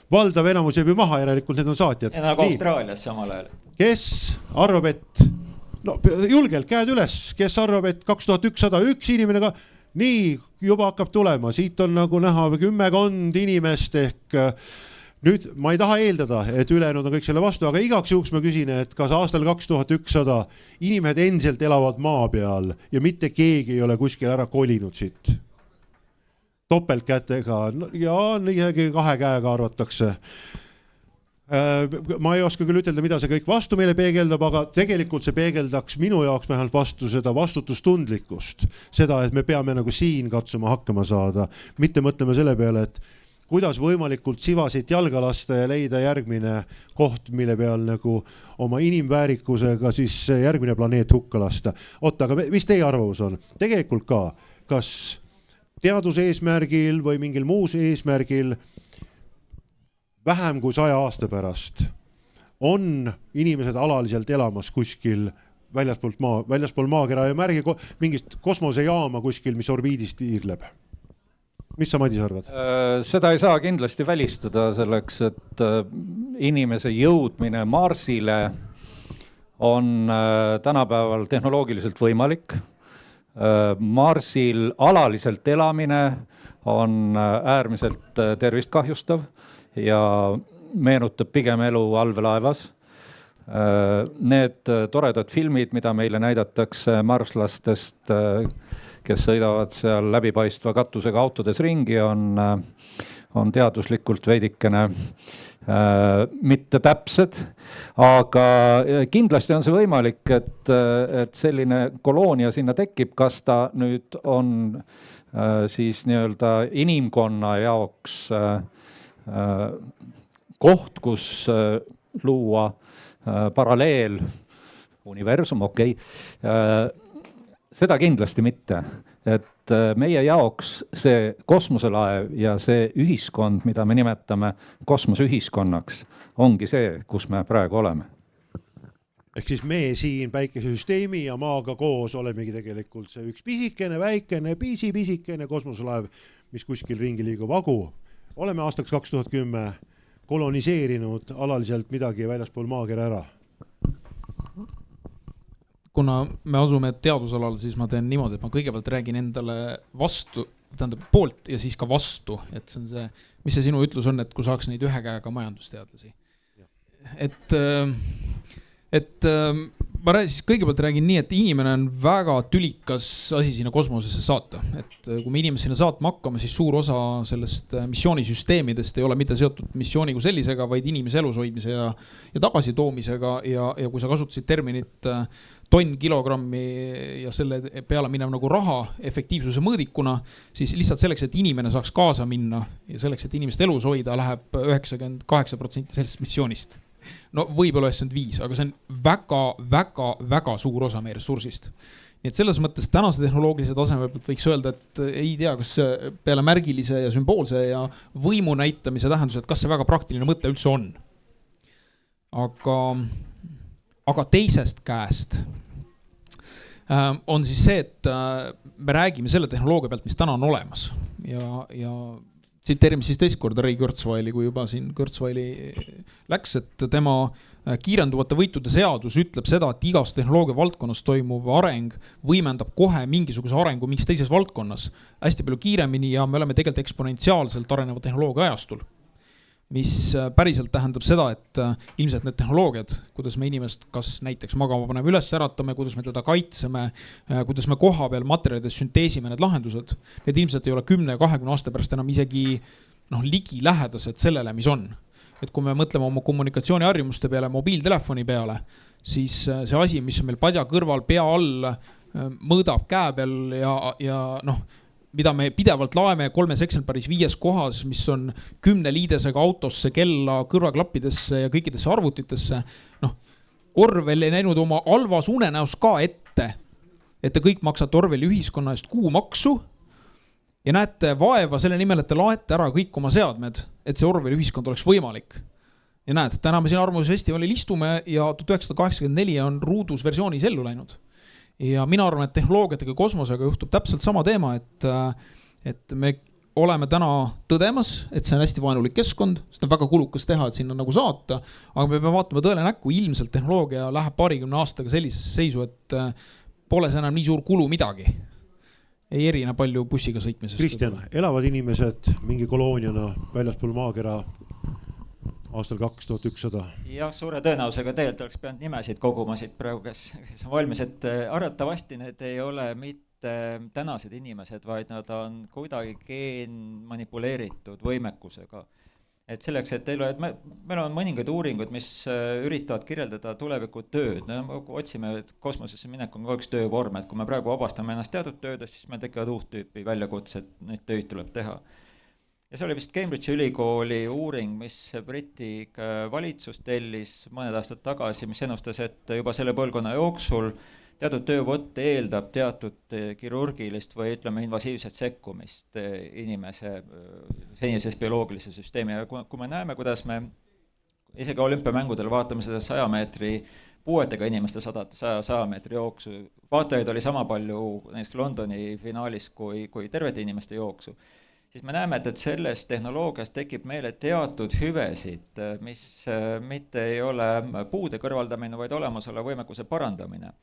Valdav enamus jääb ju maha, järelikult need on saatjad. Ja nagu Austraalias samal ajal. Kes arvab, et, no julgelt käed üles, kes arvab, et 2101 inimene ka, nii juba hakkab tulema, siit on nagu näha 10 inimest ehk nüüd ma ei taha eeldada, et ülejäänud on kõik selle vastu, aga igaks juhuks ma küsin, et kas aastal 2100 inimesed endiselt elavad maa peal ja mitte keegi ei ole kuskil ära kolinud siit. Topeltkätega ja isegi 2 käega arvatakse. Ma ei oska küll ütelda, mida see kõik vastu meile peegeldab, aga tegelikult see peegeldaks minu jaoks vähemalt vastu seda vastutustundlikkust. Seda, et me peame nagu siin katsuma hakkama saada. Mitte mõtlema selle peale, et kuidas võimalikult sivasid jalga lasta ja leida järgmine koht, mille peal nagu oma inimväärikusega siis järgmine planeet hukka lasta. Oota, aga mis teie arvamus on? Tegelikult ka, kas teaduse eesmärgil või mingil muus eesmärgil vähem kui 100 aasta pärast on inimesed alaliselt elamas kuskil väljaspool maakera ja märgi mingist kosmosejaama kuskil, mis orbiidist tiirleb. Mis sa, Madis, arvad? Seda ei saa kindlasti välistada selleks, et inimese jõudmine Marsile on tänapäeval tehnoloogiliselt võimalik. Marsil alaliselt elamine on äärmiselt tervist kahjustav ja meenutab pigem elu allveelaevas. Need toredad filmid, mida meile näidatakse marslastest, kes sõidavad seal läbipaistva katusega autodes ringi, on teaduslikult veidikene mitte täpsed, aga kindlasti on see võimalik, et selline koloonia sinna tekib, kas ta nüüd on siis nii-öelda inimkonna jaoks koht, kus luua paralleel universum, okei. Seda kindlasti mitte, et meie jaoks see kosmoselaev ja see ühiskond, mida me nimetame kosmoseühiskonnaks, ongi see, kus me praegu oleme. Ehk siis me siin päikesesüsteemi ja maaga koos olemegi tegelikult see üks pisikene, väikene, pisikene kosmoselaev, mis kuskil ringi liigub agu. Oleme aastaks 2010 koloniseerinud alaliselt midagi väljaspool maakera ära. Kuna me asume teadusalal, siis ma teen niimoodi, et ma kõigepealt räägin endale vastu, tähendab poolt ja siis ka vastu, et see on see, mis see sinu ütlus on, et kui saaks neid 1 käega majandusteadlasi. Et ma siis kõigepealt räägin nii, et inimene on väga tülikas asi sinna kosmosesse saata. Et kui me inimesed sinna saatma hakkame, siis suur osa sellest missioonisüsteemidest ei ole mitte seotud missiooni kui sellisega, vaid inimese elus hoidmise ja tagasitoomisega ja kui sa kasutasid terminit tonn kilogrammi ja selle peale minev nagu raha efektiivsuse mõõdikuna, siis lihtsalt selleks, et inimene saaks kaasa minna ja selleks, et inimest elus hoida, läheb 98% sellest missioonist. No võib-olla 95, aga see on väga suur osa meie ressursist. Nii et selles mõttes tänase tehnoloogilise taseme pealt võiks öelda, et ei tea, kas peale märgilise ja sümboolse ja võimu näitamise tähendus, et kas see väga praktiline mõte üldse on. Aga teisest käest on siis see, et me räägime selle tehnoloogia pealt, mis täna on olemas ja tsiteerime siis teist korda Ray Kurzweili, kui juba siin Kurzweili läks, et tema kiirenduvate võitude seadus ütleb seda, et igas tehnoloogia valdkonnas toimuv areng võimendab kohe mingisuguse arengu mingis teises valdkonnas hästi palju kiiremini ja me oleme tegelikult eksponentsiaalselt areneva tehnoloogia ajastul. Mis päriselt tähendab seda, et ilmselt need tehnoloogiad, kuidas me inimest kas näiteks magama paneme üles äratame, kuidas me teda kaitseme, kuidas me koha peal materjalides sünteesime need lahendused, need ilmselt ei ole 10-20 aasta pärast enam isegi ligi lähedased sellele, mis on. Et kui me mõtleme oma kommunikatsiooniharjumuste peale, mobiiltelefoni peale, siis see asi, mis on meil padja kõrval, pea all, mõõdab käe peal ja mida me pidevalt laeme 3 Excel-päris 5 kohas, mis on 10 liidesega autosse, kella, kõrvaklappidesse ja kõikidesse arvutitesse. Orwell ei näinud oma halvas unenäos ka ette, et te kõik maksate Orwelli ühiskonna eest kuumaksu ja näete vaeva selle nimel, et te laete ära kõik oma seadmed, et see Orwelli ühiskond oleks võimalik. Ja näed, täna me siin Arvamusfestivalil istume ja 1984 on ruudus versioonis ellu läinud. Ja mina arvan, et tehnoloogiatega kosmosega juhtub täpselt sama teema, et me oleme täna tõdemas, et see on hästi vaenulik keskkond, sest on väga kulukas teha, et sinna nagu saata, aga me peame vaatama tõele näkku, ilmselt tehnoloogia läheb 20 aastaga sellisesse seisu, et pole see enam nii suur kulu midagi. Ei erine palju bussiga sõitmisest. Kristjan, elavad inimesed mingi kolooniana väljaspool maakera aastal 2100? Jah, suure tõenäosusega tegelikult oleks pidanud nimesid kogumasid praegu, kes on valmis, et arvatavasti need ei ole mitte tänased inimesed, vaid nad on kuidagi geenmanipuleeritud võimekusega. Et selleks, et meil on mõningaid uuringud, mis üritavad kirjeldada tuleviku tööd. Me otsime, et kosmosesse minek on üks töövorm, et kui me praegu vabastame ennast teatud töödest, siis me tekivad uut tüüpi väljakutsed, neid töid tuleb teha. Ja see oli vist Cambridge'i ülikooli uuring, mis Briti valitsus tellis mõned aastad tagasi, mis ennustas, et juba selle põlvkonna jooksul teatud töövõtt eeldab teatud kirurgilist või ütleme invasiivset sekkumist inimese senises bioloogilise süsteemi. Ja kui me näeme, kuidas me isegi olümpiamängudel vaatame seda 100 meetri puuetega inimeste 100 meetri jooksu, vaatajaid oli sama palju näiteks Londoni finaalis kui tervete inimeste jooksu, siis me näeme, et selles tehnoloogias tekib meile teatud hüvesid, mis mitte ei ole puude kõrvaldamine, vaid olemasoleva võimekuse parandamine.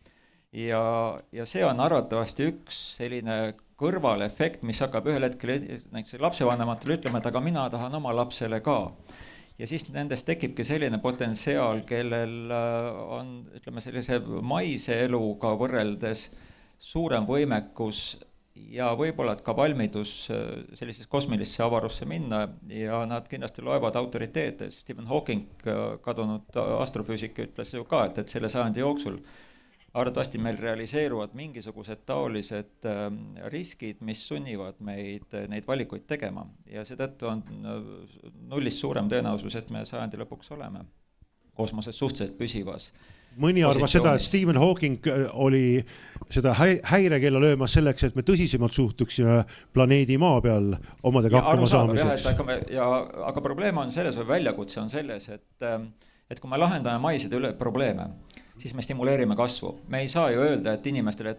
Ja see on arvatavasti üks selline kõrvalefekt, mis hakkab ühel hetkel näiteks lapsevanematele ütlema, et aga mina tahan oma lapsele ka. Ja siis nendest tekibki selline potentsiaal, kellel on ütleme sellise maise eluga võrreldes suurem võimekus ja võib-olla ka valmidus sellisesse kosmilisse avarusse minna ja nad kindlasti loevad autoriteete. Stephen Hawking, kadunud astrofüüsik, ütles ju ka, et selle sajandi jooksul arvatavasti meil realiseeruvad mingisugused taolised riskid, mis sunnivad meid neid valikuid tegema. Ja seetõttu on nullist suurem tõenäosus, et me sajandi lõpuks oleme kosmoses suhteliselt püsivas. Mõni arvas seda, et Stephen Hawking oli seda häirekella löömas selleks, et me tõsisemalt suhtuksime planeedi maa peal omadega hakkama saamiseks. Aga probleem on selles või väljakutse on selles, et kui me lahendame maiside üle probleeme, siis me stimuleerime kasvu. Me ei saa ju öelda, et inimestele,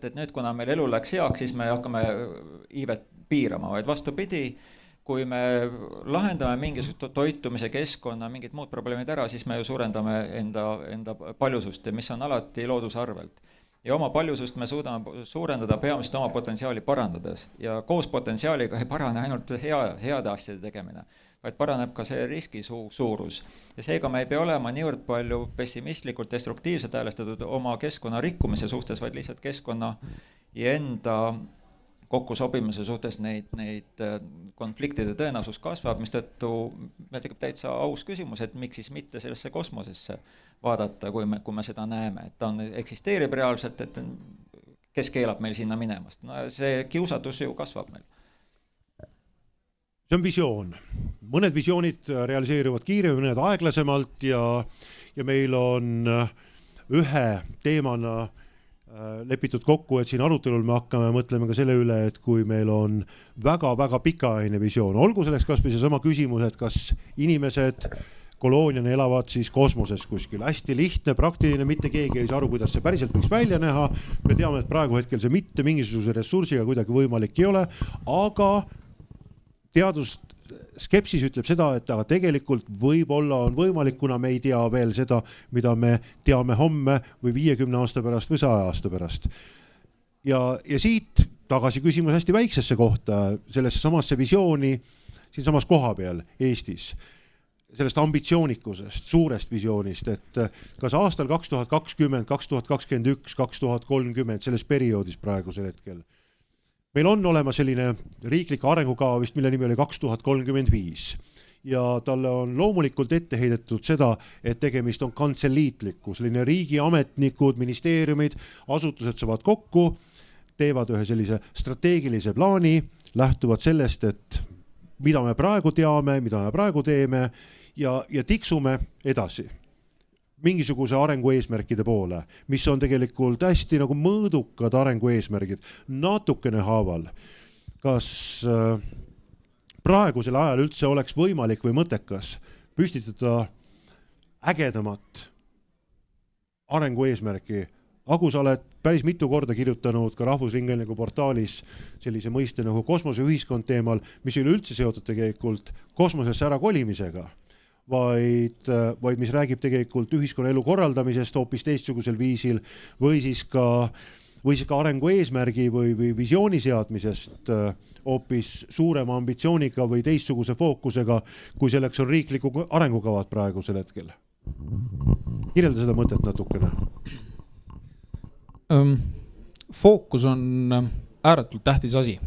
et nüüd kuna meil elu läks heaks, siis me hakkame iivet piirama, vaid vastupidi, kui me lahendame mingisugust toitumise keskkonna, mingid muud probleemid ära, siis me ju suurendame enda paljusust, mis on alati looduse arvelt. Ja oma paljusust me suudame suurendada peamiselt oma potentsiaali parandades. Ja koos potentsiaaliga ei parane ainult heade asjade tegemine, vaid paraneb ka see riski suurus. Ja seega me ei pea olema niivõrd palju pessimistlikult destruktiivselt häälestatud oma keskkonna rikkumise suhtes, vaid lihtsalt keskkonna ja enda kokku sobimise suhtes neid konfliktide tõenäosus kasvab, mis tõttu meil tekib täitsa aus küsimus, et miks siis mitte sellesse kosmosesse vaadata, kui me seda näeme, et ta eksisteerib reaalselt, et kes keelab meil sinna minemast. No see kiusatus ju kasvab meil. See on visioon. Mõned visioonid realiseeruvad kiiremini, mõned aeglasemalt ja meil on ühe teemana lepitud kokku, et siin arutelul me hakkame mõtlema ka selle üle, et kui meil on väga-väga pikaajaline visioon, olgu selleks kas või see sama küsimus, et kas inimesed kolooniana elavad siis kosmoses kuskil. Hästi lihtne, praktiline, mitte keegi ei saa aru, kuidas see päriselt võiks välja näha. Me teame, et praegu hetkel see mitte mingisuguse ressursiga kuidagi võimalik ei ole, aga teadusskepsis ütleb seda, et aga tegelikult võib-olla on võimalik, kuna me ei tea veel seda, mida me teame homme või 50 aasta pärast või 100 aasta pärast. Ja siit tagasi küsimus hästi väiksesse kohta, sellesse samasse visiooni siin samas koha peal Eestis, sellest ambitsioonikusest, suurest visioonist, et kas aastal 2020, 2021, 2030 selles perioodis praegusel hetkel meil on olema selline riiklik arengukava vist, mille nimi oli 2035 ja talle on loomulikult ette heidetud seda, et tegemist on kantseliitliku, selline riigiametnikud, ministeeriumid, asutused saavad kokku, teevad ühe sellise strateegilise plaani, lähtuvad sellest, et mida me praegu teame, mida me praegu teeme ja tiksume edasi mingisuguse arengu eesmärkide poole, mis on tegelikult hästi nagu mõõdukad arengu eesmärgid, natukene haaval. Kas praegusel ajal üldse oleks võimalik või mõttekas püstitada ägedamat arengu eesmärki? Agu, sa oled päris mitu korda kirjutanud ka Rahvusringhäälingu portaalis sellise mõiste nagu kosmoseühiskond teemal, mis ei ole üldse seotud tegelikult kosmosesse ära kolimisega, vaid mis räägib tegelikult ühiskonnaelu korraldamisest hoopis teistsugusel viisil või siis ka arengu eesmärgi või visiooni seadmisest hoopis suurema ambitsiooniga või teistsuguse fookusega, kui selleks on riikliku arengukavad praegusel hetkel. Kirjelda seda mõtet natukene. Fookus on ääretult tähtis asi.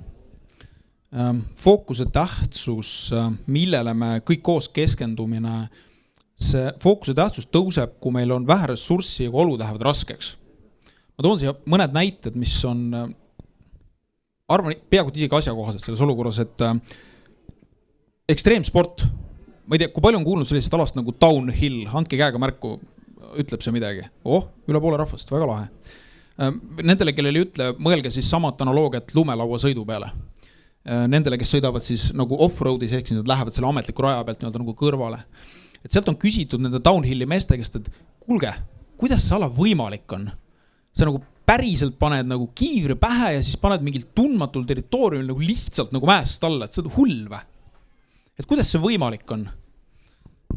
Fookuse tähtsus, millele me kõik koos keskendumine, see fookuse tähtsus tõuseb, kui meil on vähe ressurssi ja kui olud lähevad raskeks. Ma toon siia mõned näited, mis on, arvan, peaaegu isegi asjakohased selles olukorras, et ekstreemsport, ma ei tea, kui palju on kuulnud sellisest alast nagu downhill, andke käega märku, ütleb see midagi. Üle poole rahvast, väga lahe. Nendele, kellel ei ütle, mõelge siis samat analoogiat lumelaua sõidu peale. Nendele, kes sõidavad siis nagu off-roadis, ehk siis nad lähevad selle ametliku raja pealt nagu kõrvale. Et sealt on küsitud nende downhilli meeste käest, et kuulge, kuidas see ala võimalik on? Sa nagu päriselt paned nagu kiivri pähe ja siis paned mingil tundmatul territooriumil nagu lihtsalt nagu mäest alla, et see on hull või? Et kuidas see võimalik on?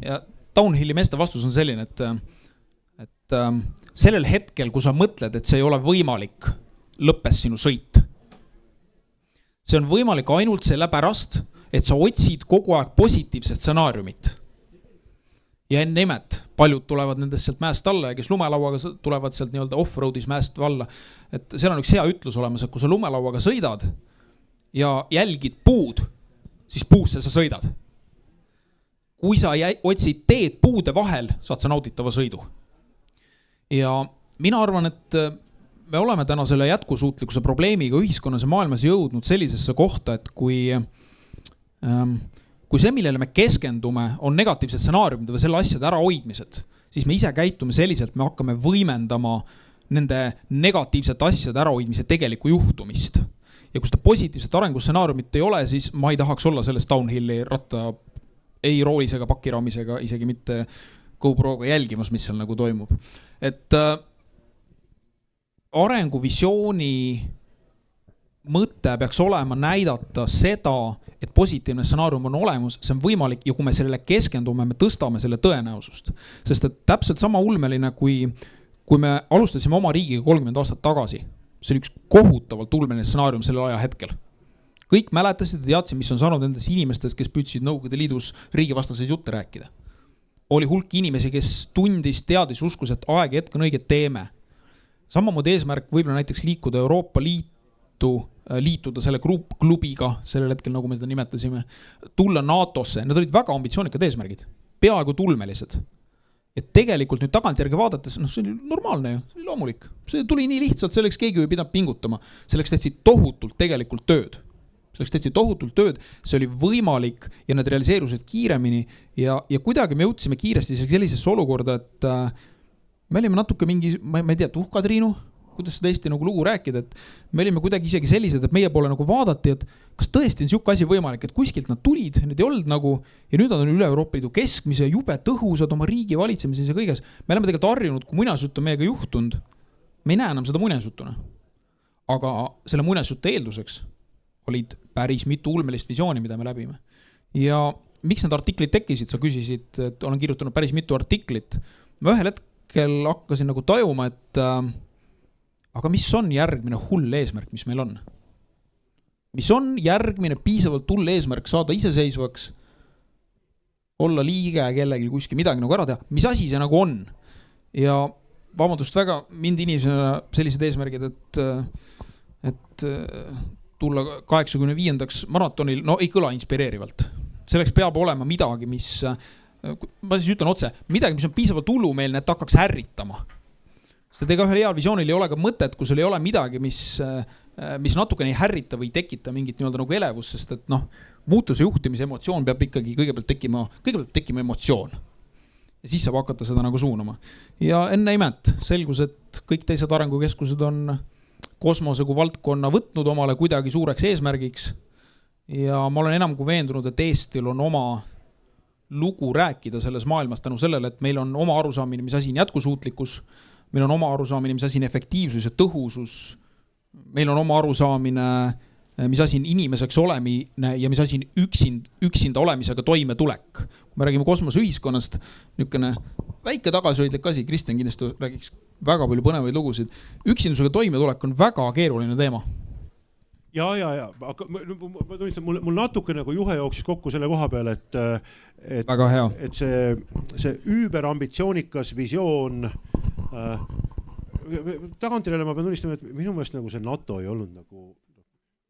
Ja downhilli meeste vastus on selline, et sellel hetkel, kui sa mõtled, et see ei ole võimalik, lõppes sinu sõit. See on võimalik ainult sellepärast, et sa otsid kogu aeg positiivset stsenaariumit. Ja enne imet, paljud tulevad nendest sealt mäest alla ja kes lumelauaga tulevad sealt nii-öelda off-roadis mäest valla. Et seal on üks hea ütlus olemas, et kui sa lumelauaga sõidad ja jälgid puud, siis puusse sa sõidad. Kui sa otsid teed puude vahel, saad sa nauditava sõidu. Ja mina arvan, et me oleme täna selle jätkusuutlikkuse probleemiga ühiskonnas ja maailmas jõudnud sellisesse kohta, et kui see, millele me keskendume, on negatiivsed stsenaariumid või selle asjade ära hoidmised, siis me ise käitume selliselt, me hakkame võimendama nende negatiivsete asjade ära hoidmise tegelikku juhtumist. Ja kui seda positiivset arengustsenaariumit ei ole, siis ma ei tahaks olla selles downhilli ratta ei roolis ega pakiraamisega, isegi mitte GoProga jälgimas, mis seal nagu toimub. Et arenguvisiooni mõte peaks olema näidata seda, et positiivne stsenaarium on olemus, see on võimalik ja kui me sellele keskendume, me tõstame selle tõenäosust. Sest et täpselt sama ulmeline, kui me alustasime oma riigiga 30 aastat tagasi, see oli üks kohutavalt ulmeline stsenaarium sellel aja hetkel. Kõik mäletasid ja teadsid, mis on saanud nendest inimestest, kes püüdsid Nõukogude Liidus riigivastaseid jutte rääkida. Oli hulk inimesi, kes tundis, teadis, uskus, et aeg ja hetk on õiget teeme. Samamoodi eesmärk võib-olla näiteks liikuda Euroopa Liitu, liituda selle klubiga, sellel hetkel, nagu me seda nimetasime, tulla NATO-sse. Need olid väga ambitsioonikad eesmärgid, peaaegu tulmelised. Et tegelikult nüüd tagantjärgi vaadates, see oli normaalne ju, see oli loomulik. See tuli nii lihtsalt, selleks keegi ei pidanud pingutama. Selleks tehti tohutult tegelikult tööd. See oli võimalik ja need realiseerusid kiiremini ja kuidagi me jõudsime kiiresti sellisesse olukorda, et me olime natuke mingi, ma ei tea, Tuhkatriinu, kuidas seda Eesti nagu lugu rääkida, et me olime kuidagi isegi sellised, et meie poole nagu vaadati, et kas tõesti on siuke asi võimalik, et kuskilt nad tulid, need ei olnud nagu, ja nüüd nad on üle Euroopa Liidu keskmise, jube tõhusad oma riigi valitsemises ja kõiges. Me oleme tegelikult harjunud, kui muinasjutt on meiega juhtunud, me ei näe enam seda muinasjuttuna. Aga selle muinasjutte eelduseks olid päris mitu ulmelist visiooni, mida me läbime. Ja miks need artiklid tekkisid, sa küsisid, et olen kirjutanud päris mitu artiklit. Ma ühel hetkel hakkasin nagu tajuma, et aga mis on järgmine hull eesmärk, mis meil on? Mis on järgmine piisavalt hull eesmärk saada iseseisvaks, olla liige kellegi kuskil midagi nagu ära teha? Mis asi see nagu on? Ja vabandust väga, mind inimesena sellised eesmärgid, et tulla 85. maratonil, no ei kõla inspireerivalt. Selleks peab olema midagi, mis, ma siis ütlen otse, midagi, mis on piisavalt hullumeelne, et hakkaks ärritama. Sest ega ühel heal visioonil ei ole ka mõtet, kui sul ei ole midagi, mis natukene ei härrita või tekita mingit nii-öelda nagu elevus, sest et muutuse juhtimise emotsioon peab ikkagi kõigepealt tekkima emotsioon. Ja siis saab hakata seda nagu suunama. Ja enne imet selgus, et kõik teised arengukeskused on kosmose kui valdkonna võtnud omale kuidagi suureks eesmärgiks. Ja ma olen enam kui veendunud, et Eestil on oma lugu rääkida selles maailmas tänu sellele, et meil on oma arusaamine, mis asi on jätkusuutlikkus, meil on oma arusaamine, mis asi on efektiivsus ja tõhusus, meil on oma arusaamine, mis asi on inimeseks olemine ja mis asi on üksinda olemisega toime tulek. Kui me räägime kosmoseühiskonnast, niisugune väike tagasihoidlik asi, Kristjan kindlasti räägiks väga palju põnevaid lugusid. Üksindusega toime tulek on väga keeruline teema. Ja, aga ma tunnistan, mul natuke nagu juhe jooksis kokku selle koha peal, et väga hea. Et see üüberambitsioonikas visioon, tagantjärele ma pean tunnistama, et minu meelest nagu see NATO ei olnud nagu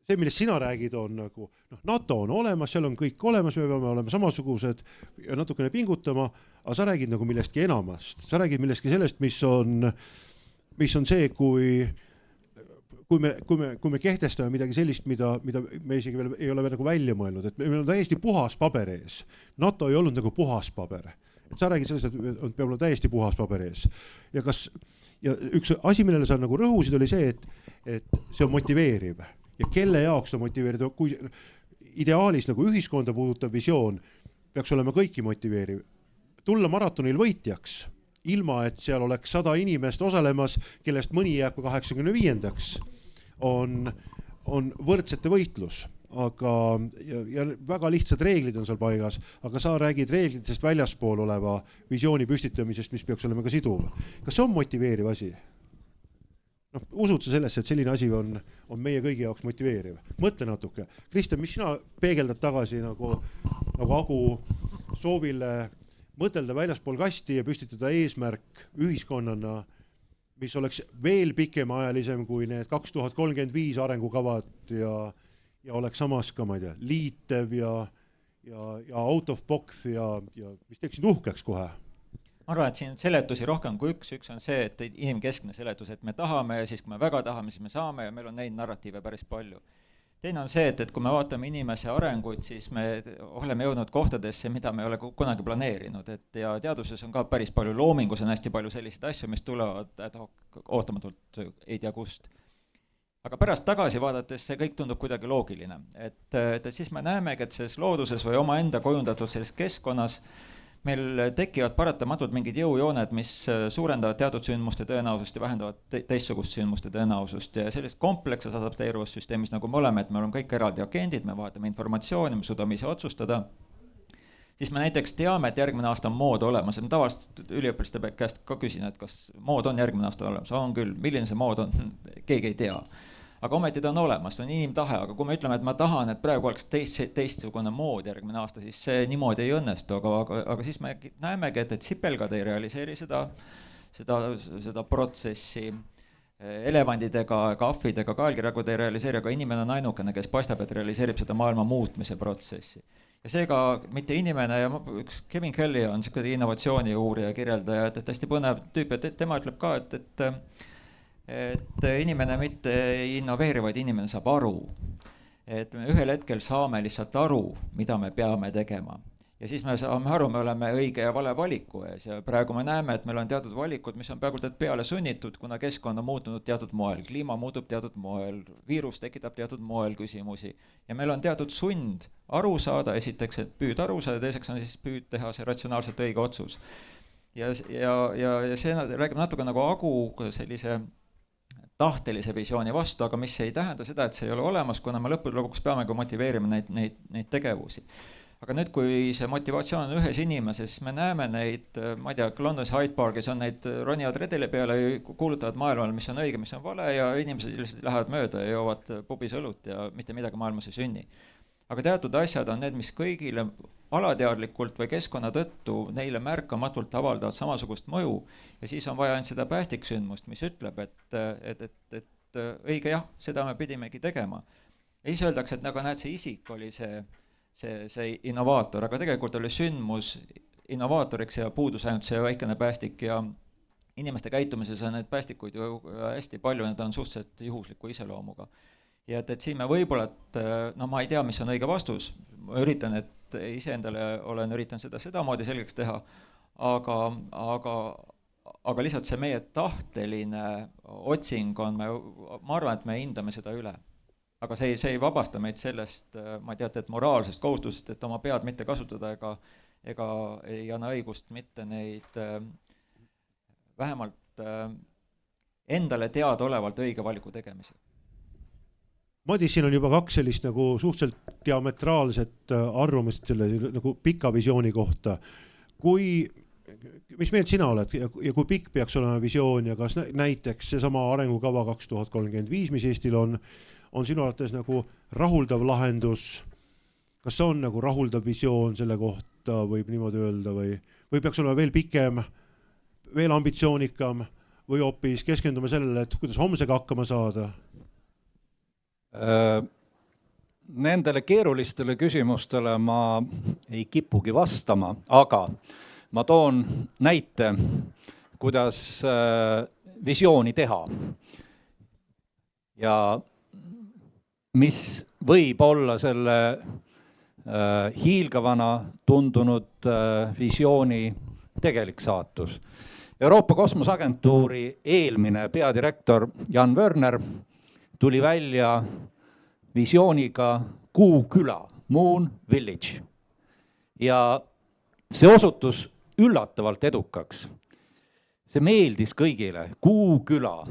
see, millest sina räägid, on nagu, NATO on olemas, seal on kõik olemas, me peame olema samasugused ja natukene pingutama, aga sa räägid nagu millestki enamast. Sa räägid millestki sellest, mis on see, kui me kehtestame midagi sellist, mida me isegi veel ei ole nagu välja mõelnud, et meil on täiesti puhas paber ees. NATO ei olnud nagu puhas paber. Et sa räägid sellest, et peab olema täiesti puhas paber ees. Ja üks asi, millele sa nagu rõhusid, oli see, et see on motiveeriv. Ja kelle jaoks ta motiveerida, kui ideaalis nagu ühiskonda puudutav visioon peaks olema kõiki motiveeriv. Tulla maratonil võitjaks, ilma et seal oleks 100 inimest osalemas, kellest mõni jääb 85. on võrdsete võitlus. Aga, ja väga lihtsad reeglid on seal paigas, aga sa räägid reeglitest väljaspool oleva visiooni püstitamisest, mis peaks olema ka siduv. Kas see on motiveeriv asi? Usud sa sellesse, et selline asi on meie kõigi jaoks motiveeriv? Mõtle natuke. Kristjan, mis sina peegeldad tagasi nagu Agu soovile mõtelda väljaspool kasti ja püstitada eesmärk ühiskonnana, mis oleks veel pikemaajalisem kui need 2035 arengukavad ja oleks samas ka, ma ei tea, liitev ja out of box ja mis teeksid uhkeks kohe? Ma arvan, et siin seletusi rohkem kui üks on see, et inimkeskne seletus, et me tahame ja siis kui me väga tahame, siis me saame ja meil on neid narratiive päris palju. Teine on see, et kui me vaatame inimese arenguid, siis me oleme jõudnud kohtadesse, mida me ei ole kunagi planeerinud. Ja teaduses on ka päris palju, loomingus on hästi palju selliseid asju, mis tulevad ootamatult ei tea kust. Aga pärast tagasi vaadates see kõik tundub kuidagi loogiline. Et siis me näemegi, et selles looduses või omaenda kujundatud selles keskkonnas meil tekivad paratamatult mingid jõujooned, mis suurendavad teatud sündmuste tõenäosust ja vähendavad teistsugust sündmuste tõenäosust. Ja sellist komplekses adapteeruvas süsteemis, nagu me oleme, et me oleme kõik eraldi agendid, me vaatame informatsiooni, me suudame ise otsustada, siis me näiteks teame, et järgmine aasta on mood olemas. Ja tavaliselt üliõpilaste käest ka küsin, et kas mood on järgmine aasta olemas. On küll, milline see mood on, keegi ei tea. Aga ometi ta on olemas, see on inimtahe, aga kui me ütleme, et ma tahan, et praegu oleks teistsugune mood järgmine aasta, siis see niimoodi ei õnnestu, aga siis me näemegi, et sipelgad ei realiseeri seda protsessi, elevandidega, kahvidega, kaelkirjagud ei realiseeri, aga inimene on ainukene, kes paistab, et realiseerib seda maailma muutmise protsessi. Ja seega mitte inimene ja üks Kevin Kelly on selline innovatsiooni uurija, kirjeldaja, et hästi põnev tüüp, et tema ütleb ka, et inimene mitte ei innoveeri, vaid inimene saab aru. Et me ühel hetkel saame lihtsalt aru, mida me peame tegema. Ja siis me saame aru, me oleme õige ja vale valiku ees. Ja praegu me näeme, et meil on teatud valikud, mis on peaaegu peale sunnitud, kuna keskkond on muutunud teatud moel. Kliima muutub teatud moel, viirus tekitab teatud moel küsimusi. Ja meil on teatud sund aru saada, esiteks, et püüd aru saada, teiseks on siis püüd teha see ratsionaalselt õige otsus. Ja see räägib natuke nagu Agu sellise tahtelise visiooni vastu, aga mis ei tähenda seda, et see ei ole olemas, kuna me lõppude lõpuks peame ka motiveerima neid tegevusi. Aga nüüd, kui see motivatsioon on ühes inimeses, me näeme neid, ma ei tea, Londonis Hyde Parkis on neid ronijad redeli peale ja kuulutavad maailmale, mis on õige, mis on vale ja inimesed lihtsalt lähevad mööda ja joovad pubis õlut ja mitte midagi maailmas ei sünni. Aga teatud asjad on need, mis kõigile alateadlikult või keskkonna tõttu neile märkamatult avaldavad samasugust mõju ja siis on vaja ainult seda päästiksündmust, mis ütleb, et õige jah, seda me pidimegi tegema. Ja siis öeldakse, et nagu näed, see isik oli see innovaator, aga tegelikult oli sündmus innovaatoriks ja puudus ainult see väikene päästik ja inimeste käitumises on neid päästikuid ju hästi palju, need on suhteliselt juhusliku iseloomuga. Ja et siin me võib-olla, no ma ei tea, mis on õige vastus, ma üritan, et iseendale olen üritanud seda sedamoodi selgeks teha, aga lihtsalt see meie tahteline otsing on, ma arvan, et me hindame seda üle. Aga see ei vabasta meid sellest, ma ei tea, et moraalsest kohustusest, et oma pead mitte kasutada ega ei anna õigust mitte neid vähemalt endale teadaolevalt õige valiku tegemise. Madis, siin on juba 2 sellist nagu suhteliselt diametraalset arvamust selle nagu pika visiooni kohta. Mis meelt sina oled ja kui pikk peaks olema visioon ja kas näiteks seesama arengukava 2035, mis Eestil on sinu arvates nagu rahuldav lahendus, kas see on nagu rahuldav visioon selle kohta, võib niimoodi öelda või peaks olema veel pikem, veel ambitsioonikam või hoopis keskendume sellele, et kuidas homsega hakkama saada? Nendele keerulistele küsimustele ma ei kipugi vastama, aga ma toon näite, kuidas visiooni teha ja mis võib olla selle hiilgavana tundunud visiooni tegelik saatus. Euroopa Kosmoseagentuuri eelmine peadirektor Jan Wörner tuli välja visiooniga Kuuküla, Moon Village. Ja see osutus üllatavalt edukaks. See meeldis kõigile, Kuuküla.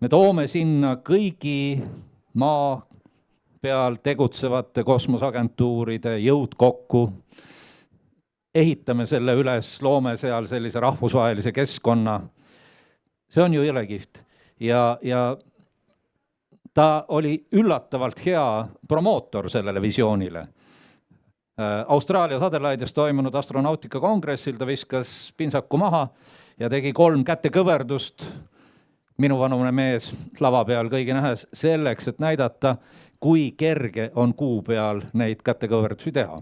Me toome sinna kõigi maa peal tegutsevate kosmoseagentuuride jõud kokku, ehitame selle üles, loome seal sellise rahvusvahelise keskkonna. See on ju jõlekiht ja ta oli üllatavalt hea promootor sellele visioonile. Austraalia Adelaides toimunud astronautika kongressil ta viskas pintsaku maha ja tegi 3 kätekõverdust, minu vanune mees lava peal kõigi nähes, selleks, et näidata, kui kerge on kuu peal neid kätekõverdusi teha.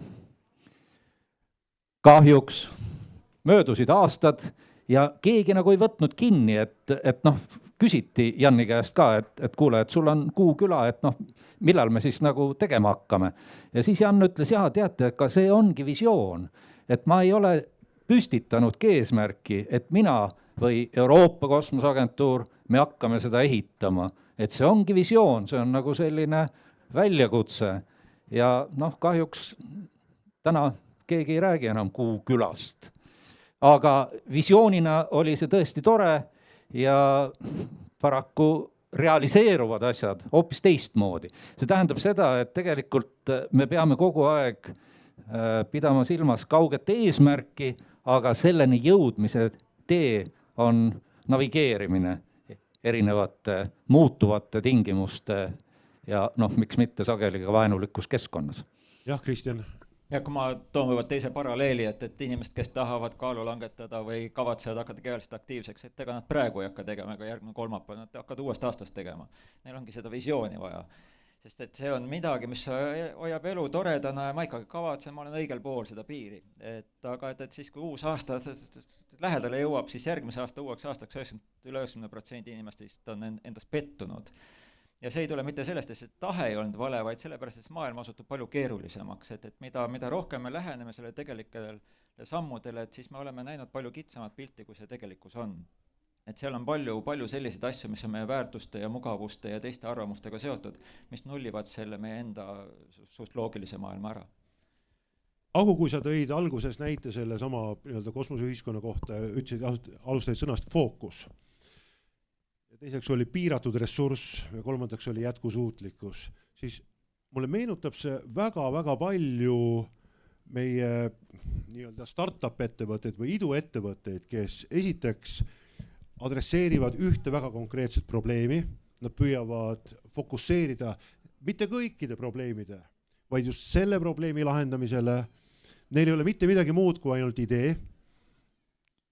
Kahjuks möödusid aastad ja keegi nagu ei võtnud kinni, et küsiti Janni käest ka, et kuule, et sul on Kuuküla, et millal me siis nagu tegema hakkame. Ja siis Jan ütles, teate, ka see ongi visioon, et ma ei ole püstitanud eesmärki, et mina või Euroopa Kosmoseagentuur, me hakkame seda ehitama. Et see ongi visioon, see on nagu selline väljakutse ja kahjuks täna keegi ei räägi enam Kuukülast. Aga visioonina oli see tõesti tore ja paraku realiseeruvad asjad hoopis teistmoodi. See tähendab seda, et tegelikult me peame kogu aeg pidama silmas kauget eesmärki, aga selleni jõudmise tee on navigeerimine erinevate muutuvate tingimuste ja miks mitte sageli ka vaenulikus keskkonnas. Jah, Kristjan. Ja kui ma toon võivad teise paralleeli, et inimesed, kes tahavad kaalu langetada või kavatsevad hakata kehalist aktiivseks, et ega nad praegu ei hakka tegema, ega järgmine kolmapäev, nad hakkavad uuest aastast tegema. Neil ongi seda visiooni vaja. Sest et see on midagi, mis hoiab elu toredana ja ma ikkagi kavatsen, ma olen õigel pool seda piiri. Aga siis, kui uus aasta lähedale jõuab, siis järgmise aasta uueks aastaks 90% inimestest on endast pettunud. Ja see ei tule mitte sellest, et see tahe ei olnud vale, vaid sellepärast, et maailm osutub palju keerulisemaks, et mida rohkem me läheneme selle tegelikele sammudele, et siis me oleme näinud palju kitsamat pilti, kui see tegelikkus on. Et seal on palju selliseid asju, mis on meie väärtuste ja mugavuste ja teiste arvamustega seotud, mis nullivad selle meie enda suht loogilise maailma ära. Aga kui sa tõid alguses näite selle sama kosmoseühiskonna kohta, ütlesid, alustasid sõnast fookus. teiseks oli piiratud ressurss ja kolmandaks oli jätkusuutlikkus, siis mulle meenutab see väga-väga palju meie nii-öelda startup ettevõtteid või iduettevõtteid, kes esiteks adresseerivad ühte väga konkreetset probleemi, nad püüavad fokusseerida mitte kõikide probleemide, vaid just selle probleemi lahendamisele. Neil ei ole mitte midagi muud kui ainult idee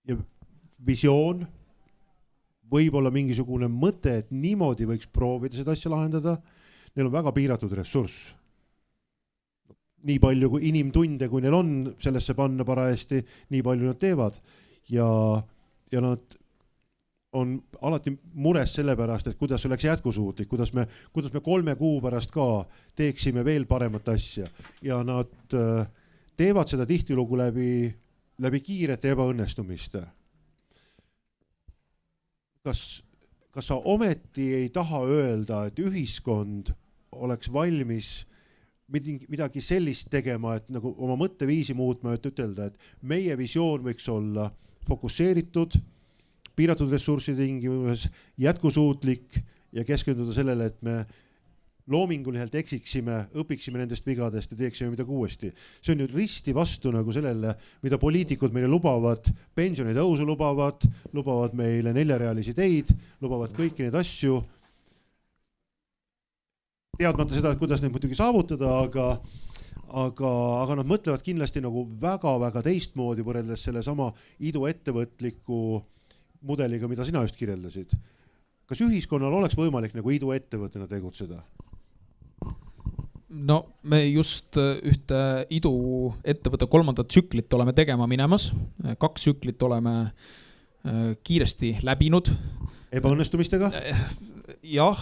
ja visioon, võib-olla mingisugune mõte, et niimoodi võiks proovida seda asja lahendada. Neil on väga piiratud ressurss. Nii palju kui inimtunde, kui neil on sellesse panna parajasti, nii palju nad teevad. Ja nad on alati mures selle pärast, et kuidas oleks jätkusuutlik, kuidas me 3 kuu pärast ka teeksime veel paremat asja. Ja nad teevad seda tihtilugu läbi kiirete ebaõnnestumiste. Kas sa ometi ei taha öelda, et ühiskond oleks valmis midagi sellist tegema, et nagu oma mõtteviisi muutma, et ütelda, et meie visioon võiks olla fokusseeritud, piiratud ressursside tingimuses, jätkusuutlik ja keskenduda sellele, et me loominguliselt eksiksime, õpiksime nendest vigadest ja teeksime midagi uuesti. See on ju risti vastu nagu sellele, mida poliitikud meile lubavad, pensionitõusu lubavad meile 4-realisi teid, lubavad kõiki neid asju. Teadmata seda, kuidas neid muidugi saavutada, aga nad mõtlevad kindlasti nagu väga-väga teistmoodi võrreldes selle sama iduettevõtliku mudeliga, mida sina just kirjeldasid. Kas ühiskonnal oleks võimalik nagu iduettevõttena tegutseda? No me just ühte iduettevõtte 3. tsüklit oleme tegema minemas. 2 tsüklit oleme kiiresti läbinud. Ebaõnnestumistega? Jah,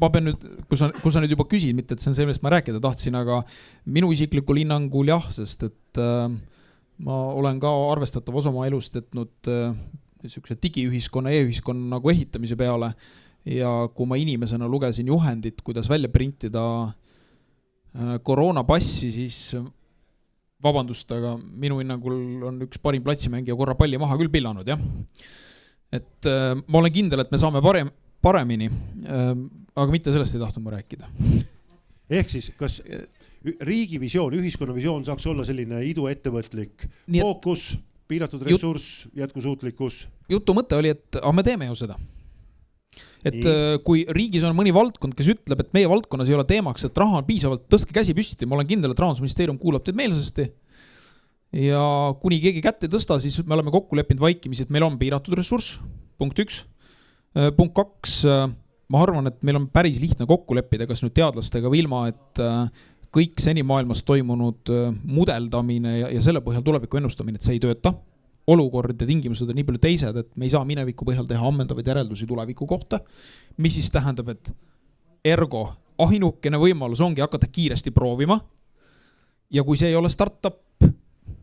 ma pean nüüd, kui sa nüüd juba küsid, mitte et see on see, millest ma rääkida tahtsin, aga minu isiklikul hinnangul jah, sest et ma olen ka arvestatav osa oma elust etnud niisuguse digiühiskonna, e-ühiskonna nagu ehitamise peale ja kui ma inimesena lugesin juhendit, kuidas välja printida koroonapassi, siis vabandust, aga minu hinnangul on üks parim platsimängija korra palli maha küll pillanud, jah. Et ma olen kindel, et me saame paremini, aga mitte sellest ei tahtnud ma rääkida. Ehk siis, kas riigi visioon, ühiskonna visioon saaks olla selline iduettevõtlik fookus, piiratud ressurss, jätkusuutlikkus? Jutu mõte oli, et me teeme ju seda. Et kui riigis on mõni valdkond, kes ütleb, et meie valdkonnas ei ole teemaks, et raha on piisavalt, tõstke käsi püsti, ma olen kindel, et Rahandusministeerium kuulab teid meelsasti ja kuni keegi kätt ei tõsta, siis me oleme kokku leppinud vaikimisi, et meil on piiratud ressurss, punkt 1. Punkt 2, ma arvan, et meil on päris lihtne kokku leppida, kas nüüd teadlastega või ilma, et kõik seni maailmas toimunud mudeldamine ja selle põhjal tuleviku ennustamine, et see ei tööta. Olukord ja tingimused on nii palju teised, et me ei saa mineviku põhjal teha ammendavaid järeldusi tuleviku kohta, mis siis tähendab, et ergo ainukene võimalus ongi hakata kiiresti proovima ja kui see ei ole startup,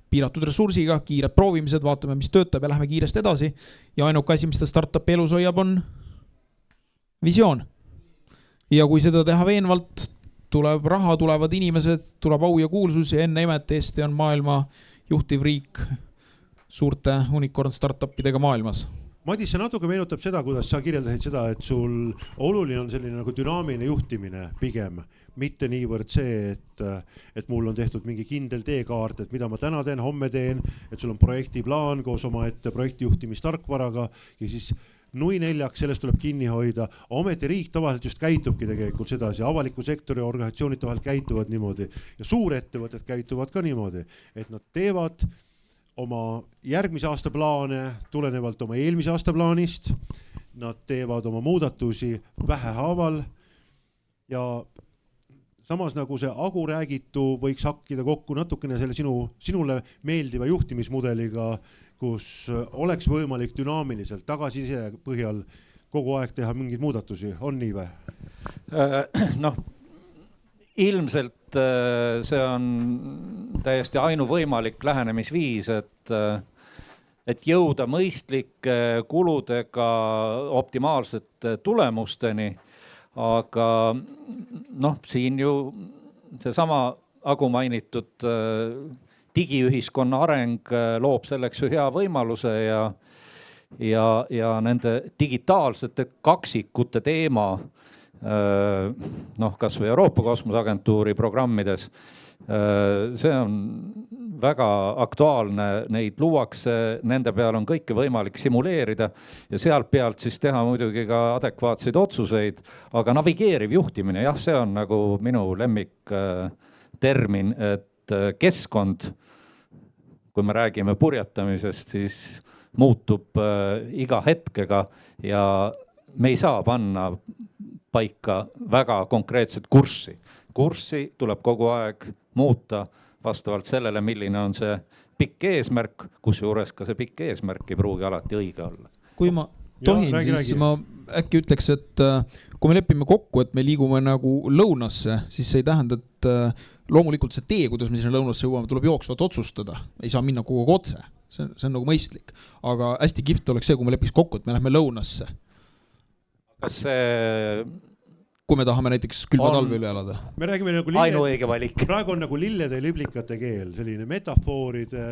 piiratud ressursiga, kiired proovimised, vaatame, mis töötab ja lähme kiiresti edasi ja ainuke asi, mis ta startupi elus hoiab, on visioon. Ja kui seda teha veenvalt, tuleb raha, tulevad inimesed, tuleb au ja kuulsus ja enne imet Eesti on maailma juhtiv riik suurte unicorn startupidega maailmas. Madis, see natuke meenutab seda, kuidas sa kirjeldasid seda, et sul oluline on selline nagu dünaamiline juhtimine pigem, mitte niivõrd see, et mul on tehtud mingi kindel teekaart, et mida ma täna teen, homme teen, et sul on projektiplaan koos oma ette projektijuhtimistarkvaraga ja siis nui neljaks, sellest tuleb kinni hoida. Ometi riik tavaliselt just käitubki tegelikult sedasi, avaliku sektori organisatsioonid tavaliselt käituvad niimoodi ja suurettevõtted käituvad ka niimoodi, et nad teevad oma järgmise aasta plaane tulenevalt oma eelmise aasta plaanist, nad teevad oma muudatusi vähehaaval ja samas nagu see agu räägitu võiks hakkida kokku natukene selle sinule meeldiva juhtimismudeliga, kus oleks võimalik dünaamiliselt tagasiside põhjal kogu aeg teha mingeid muudatusi, on nii või? Noh, ilmselt see on täiesti ainuvõimalik lähenemisviis, et jõuda mõistlike kuludega optimaalsete tulemusteni, aga noh, siin ju seesama Agu mainitud digiühiskonna areng loob selleks ju hea võimaluse ja nende digitaalsete kaksikute teema, noh, kas või Euroopa Kosmoseagentuuri programmides, see on väga aktuaalne, neid luuakse, nende peal on kõike võimalik simuleerida ja sealt pealt siis teha muidugi ka adekvaatseid otsuseid, aga navigeeriv juhtimine, jah, see on nagu minu lemmik termin, et keskkond, kui me räägime purjetamisest, siis muutub iga hetkega ja me ei saa panna paika väga konkreetset kurssi. Kurssi tuleb kogu aeg muuta vastavalt sellele, milline on see pikk eesmärk, kusjuures ka see pikk eesmärk ei pruugi alati õige olla. Kui ma tohin, siis ma äkki ütleks, et kui me lepime kokku, et me liigume nagu lõunasse, siis see ei tähenda, et loomulikult see tee, kuidas me sinna lõunasse jõuame, tuleb jooksvalt otsustada. Ei saa minna kogu aeg otse. See on nagu mõistlik. Aga hästi kihvt oleks see, kui me lepiks kokku, et me lähme lõunasse. Kas see... Kui me tahame näiteks külma talve üle elada. Me räägime nagu ainuõige valik. Praegu on nagu lillede liblikate keel, selline metafooride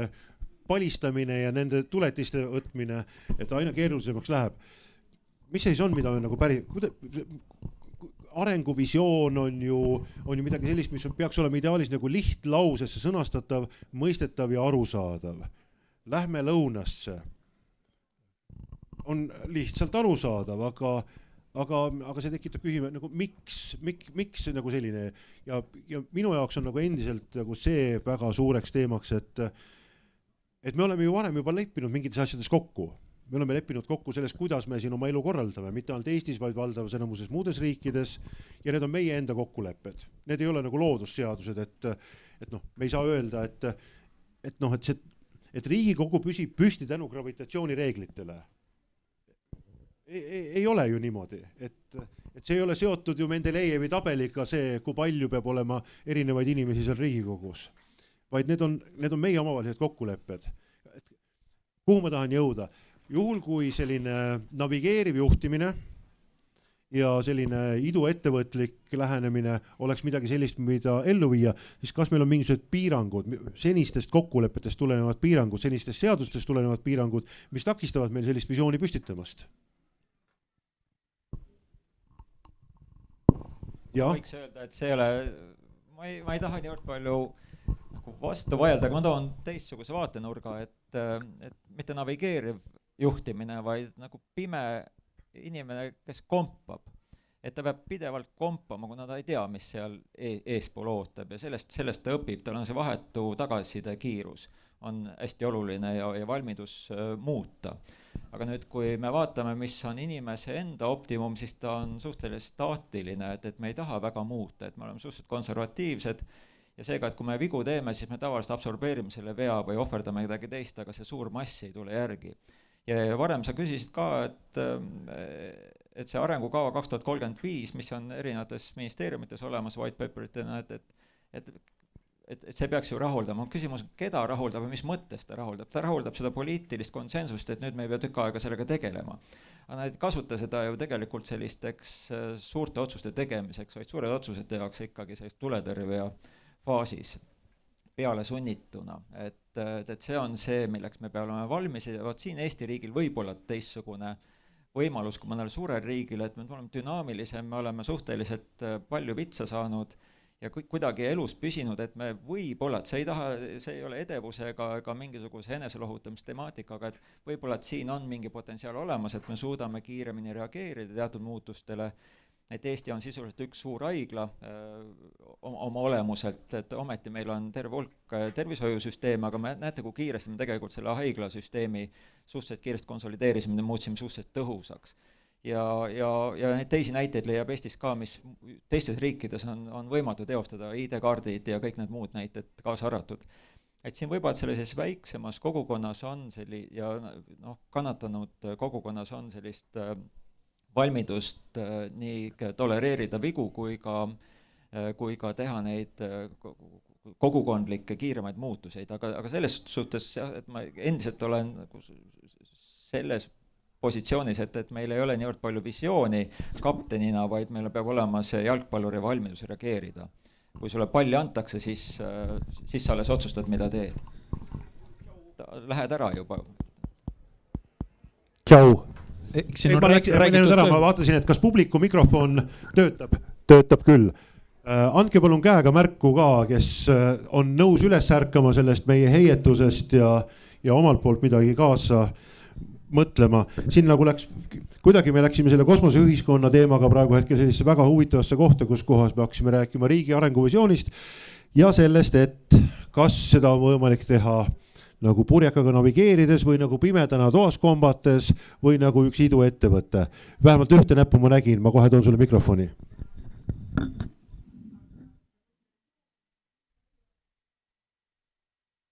palistamine ja nende tuletiste võtmine, et aina keerulisemaks läheb. Mis siis on, mida on nagu arenguvisioon on ju midagi sellist, mis peaks olema ideaalis nagu lihtlausesse sõnastatav, mõistetav ja arusaadav. Lähme lõunasse. On lihtsalt arusaadav, aga see tekitab küsima, nagu miks nagu selline ja minu jaoks on nagu endiselt nagu see väga suureks teemaks, et me oleme ju varem juba leppinud mingites asjades kokku. Me oleme leppinud kokku selles, kuidas me siin oma elu korraldame, mitte ainult Eestis, vaid valdavas enamuses muudes riikides ja need on meie enda kokkulepped. Need ei ole nagu loodusseadused, et noh, me ei saa öelda, et Riigikogu püsib püsti tänu gravitatsioonireeglitele. Ei ole ju niimoodi, et see ei ole seotud ju Mendelejevi tabeliga see, kui palju peab olema erinevaid inimesi seal Riigikogus, vaid need on meie omavahelised kokkulepped. Kuhu ma tahan jõuda? Juhul kui selline navigeeriv juhtimine ja selline iduettevõtlik lähenemine oleks midagi sellist, mida ellu viia, siis kas meil on mingisugused piirangud, senistest kokkulepetest tulenevad piirangud, senistest seadustest tulenevad piirangud, mis takistavad meil sellist visiooni püstitamast? Ja. Võiks öelda, et see ei ole, ma ei taha nii palju vastu vaielda, aga ma toon teistsuguse vaatenurga, et mitte navigeeriv juhtimine, vaid nagu pime inimene, kes kompab. Et ta peab pidevalt kompama, kuna ta ei tea, mis seal eespool ootab ja sellest ta õpib, tal on see vahetu tagasiside kiirus on hästi oluline ja valmidus muuta. Aga nüüd, kui me vaatame, mis on inimese enda optimum, siis ta on suhteliselt staatiline, et me ei taha väga muuta, et me oleme suhteliselt konservatiivsed ja seega, et kui me vigu teeme, siis me tavaliselt absorbeerime selle vea või ohverdame midagi teist, aga see suur mass ei tule järgi. Ja varem sa küsisid ka, et see arengukava 2035, mis on erinevates ministeeriumites olemas white paperitena, et see peaks ju rahuldama. Küsimus, keda rahuldab ja mis mõttes ta rahuldab? Ta rahuldab seda poliitilist konsensust, et nüüd me ei pea tükk aega sellega tegelema. Aga nad ei kasuta seda ju tegelikult sellisteks suurte otsuste tegemiseks, vaid suured otsused tehakse ikkagi sellist tuletõrvea faasis peale sunnituna. Et see on see, milleks me peame olema valmis. Ja vaat siin Eesti riigil võib olla teistsugune võimalus kui mõnel suurel riigil, et me oleme dünaamilisem, me oleme suhteliselt palju vitsa saanud ja kuidagi elus püsinud, et me võib-olla, et see ei ole edevuse ega mingisuguse eneselohutamistemaatika, et võib-olla, et siin on mingi potentsiaal olemas, et me suudame kiiremini reageerida teatud muutustele, et Eesti on sisuliselt üks suur haigla oma olemuselt, et ometi meil on terve hulk tervishoiusüsteeme, aga me näete, kui kiiresti me tegelikult selle haiglasüsteemi suhteliselt kiiresti konsolideerisime ja muutsime suhteliselt tõhusaks. Ja neid teisi näiteid leiab Eestis ka, mis teistes riikides on võimatu teostada, ID-kaardid ja kõik need muud näited kaasa arvatud. Et siin võib-olla sellises väiksemas kogukonnas on ja kannatanud kogukonnas on sellist valmidust nii tolereerida vigu kui ka teha neid kogukondlikke kiiremaid muutuseid, aga selles suhtes, et ma endiselt olen selles positsioonis, et meil ei ole niivõrd palju visiooni kaptenina, vaid meil peab olema see jalgpalluri valmidus reageerida. Kui sulle palli antakse, siis sa alles otsustad, mida teed. Lähed ära juba. tšau. Siin on räägitud ma vaatasin, et kas publiku mikrofon töötab küll. Andke palun käega märku ka, kes on nõus üles ärkama sellest meie heietusest ja omalt poolt midagi kaasa mõtlema. Siin nagu kuidagi me läksime selle kosmoseühiskonna teemaga praegu hetkel sellisesse väga huvitavasse kohta, kus kohas me hakkasime rääkima riigi arenguvisioonist ja sellest, et kas seda on võimalik teha nagu purjekaga navigeerides või nagu pimedana toas kombates või nagu üks iduettevõte. Vähemalt ühte näppu ma nägin, ma kohe toon sulle mikrofoni.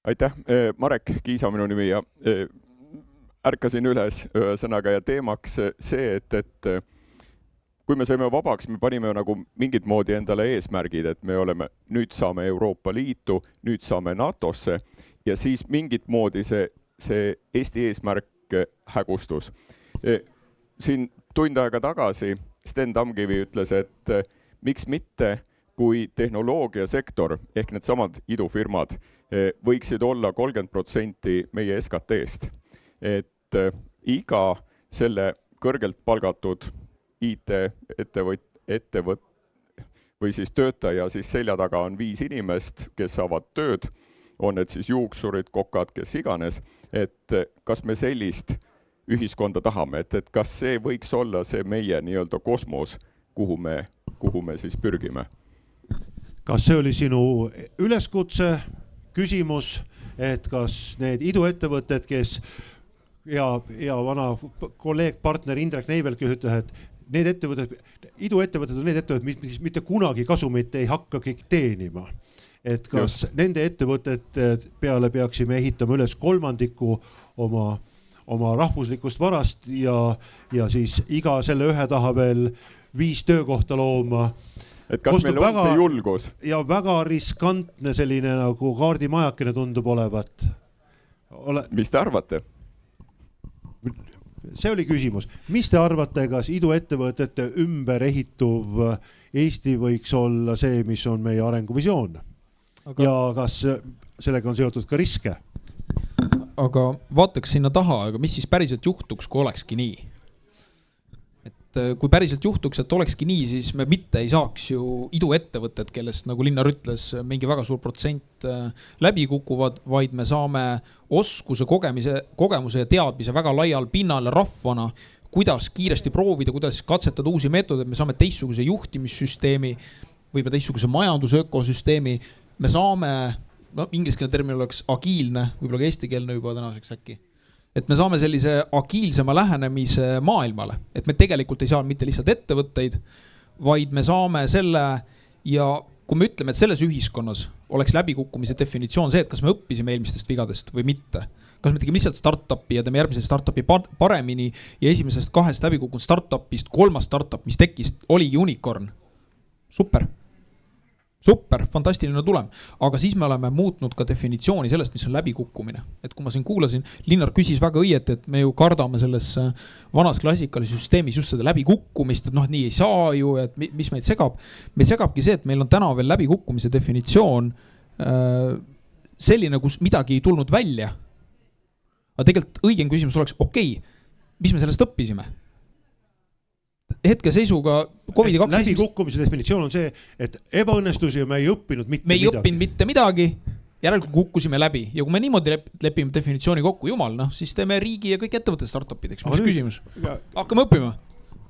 Aitäh, Marek Kiisa minu nimi ja ärkasin üles ühesõnaga ja teemaks see, et kui me saime vabaks, me panime nagu mingit moodi endale eesmärgid, et me nüüd saame Euroopa Liitu, nüüd saame NATOsse ja siis mingit moodi see Eesti eesmärk hägustus. Siin tund aega tagasi Sten Tamkivi ütles, et miks mitte, kui tehnoloogiasektor ehk need samad idufirmad võiksid olla 30% meie SKT-st. Et iga selle kõrgelt palgatud IT-ettevõt või siis töötaja siis selja taga on 5 inimest, kes saavad tööd, on need siis juuksurid, kokad, kes iganes, et kas me sellist ühiskonda tahame, et kas see võiks olla see meie nii-öelda kosmos, kuhu me siis pürgime? Kas see oli sinu üleskutse, küsimus, et kas need iduettevõtted, kes ja vana kolleeg, partner Indrek Neiveltki ütles, et need iduettevõtted on need ettevõtted, mis mitte kunagi kasumit ei hakkagi teenima. Et kas nende ettevõtete peale peaksime ehitama üles 3% oma rahvuslikust varast ja siis iga selle ühe taha veel 5 töökohta looma. Et kas meil on see julgus? Ja väga riskantne selline nagu kaardimajakene tundub olevat. Mis te arvate? See oli küsimus. Mis te arvate, kas iduettevõtete ümber ehituv Eesti võiks olla see, mis on meie arenguvisioon? Ja kas sellega on seotud ka riske? Aga vaataks sinna taha, aga mis siis päriselt juhtuks, kui olekski nii? Kui päriselt juhtuks, et olekski nii, siis me mitte ei saaks ju iduettevõtted, kellest nagu Linnar ütles, mingi väga suur protsent läbi kukuvad, vaid me saame oskuse, kogemuse ja teadmise väga laial pinnal rahvana, kuidas kiiresti proovida, kuidas katsetada uusi meetodeid, me saame teistsuguse juhtimissüsteemi, võib-olla teistsuguse majandusökosüsteemi, me saame, ingliskeelne termin oleks agiilne, võib-olla ka eestikeelne juba tänaseks äkki. Et me saame sellise agiilsema lähenemise maailmale, et me tegelikult ei saa mitte lihtsalt ettevõtteid, vaid me saame selle ja kui me ütleme, et selles ühiskonnas oleks läbikukkumise definitsioon see, et kas me õppisime eelmistest vigadest või mitte. Kas me tegime lihtsalt startupi ja teeme järgmise startupi paremini ja esimesest 2 läbikukkunud startupist 3. startup, mis tekkis, oligi unicorn. Super, fantastiline tulem. Aga siis me oleme muutnud ka definitsiooni sellest, mis on läbikukkumine. Et kui ma siin kuulasin, Linnar küsis väga õieti, et me ju kardame selles vanas klassikalises süsteemis just seda läbikukkumist, et nii ei saa ju, et mis meid segab. Meid segabki see, et meil on täna veel läbikukkumise definitsioon selline, kus midagi ei tulnud välja. Aga tegelikult õigem küsimus oleks, mis me sellest õppisime? Hetkeseisuga COVID-12... Läbikukkumise definitsioon on see, et ebaõnnestusi me ei õppinud mitte midagi. Me ei õppinud mitte midagi, järelikult kukkusime läbi. Ja kui me niimoodi lepime definitsiooni kokku, jumal, siis teeme riigi ja kõik ettevõtted startupideks. Mis küsimus? Hakkame õppima.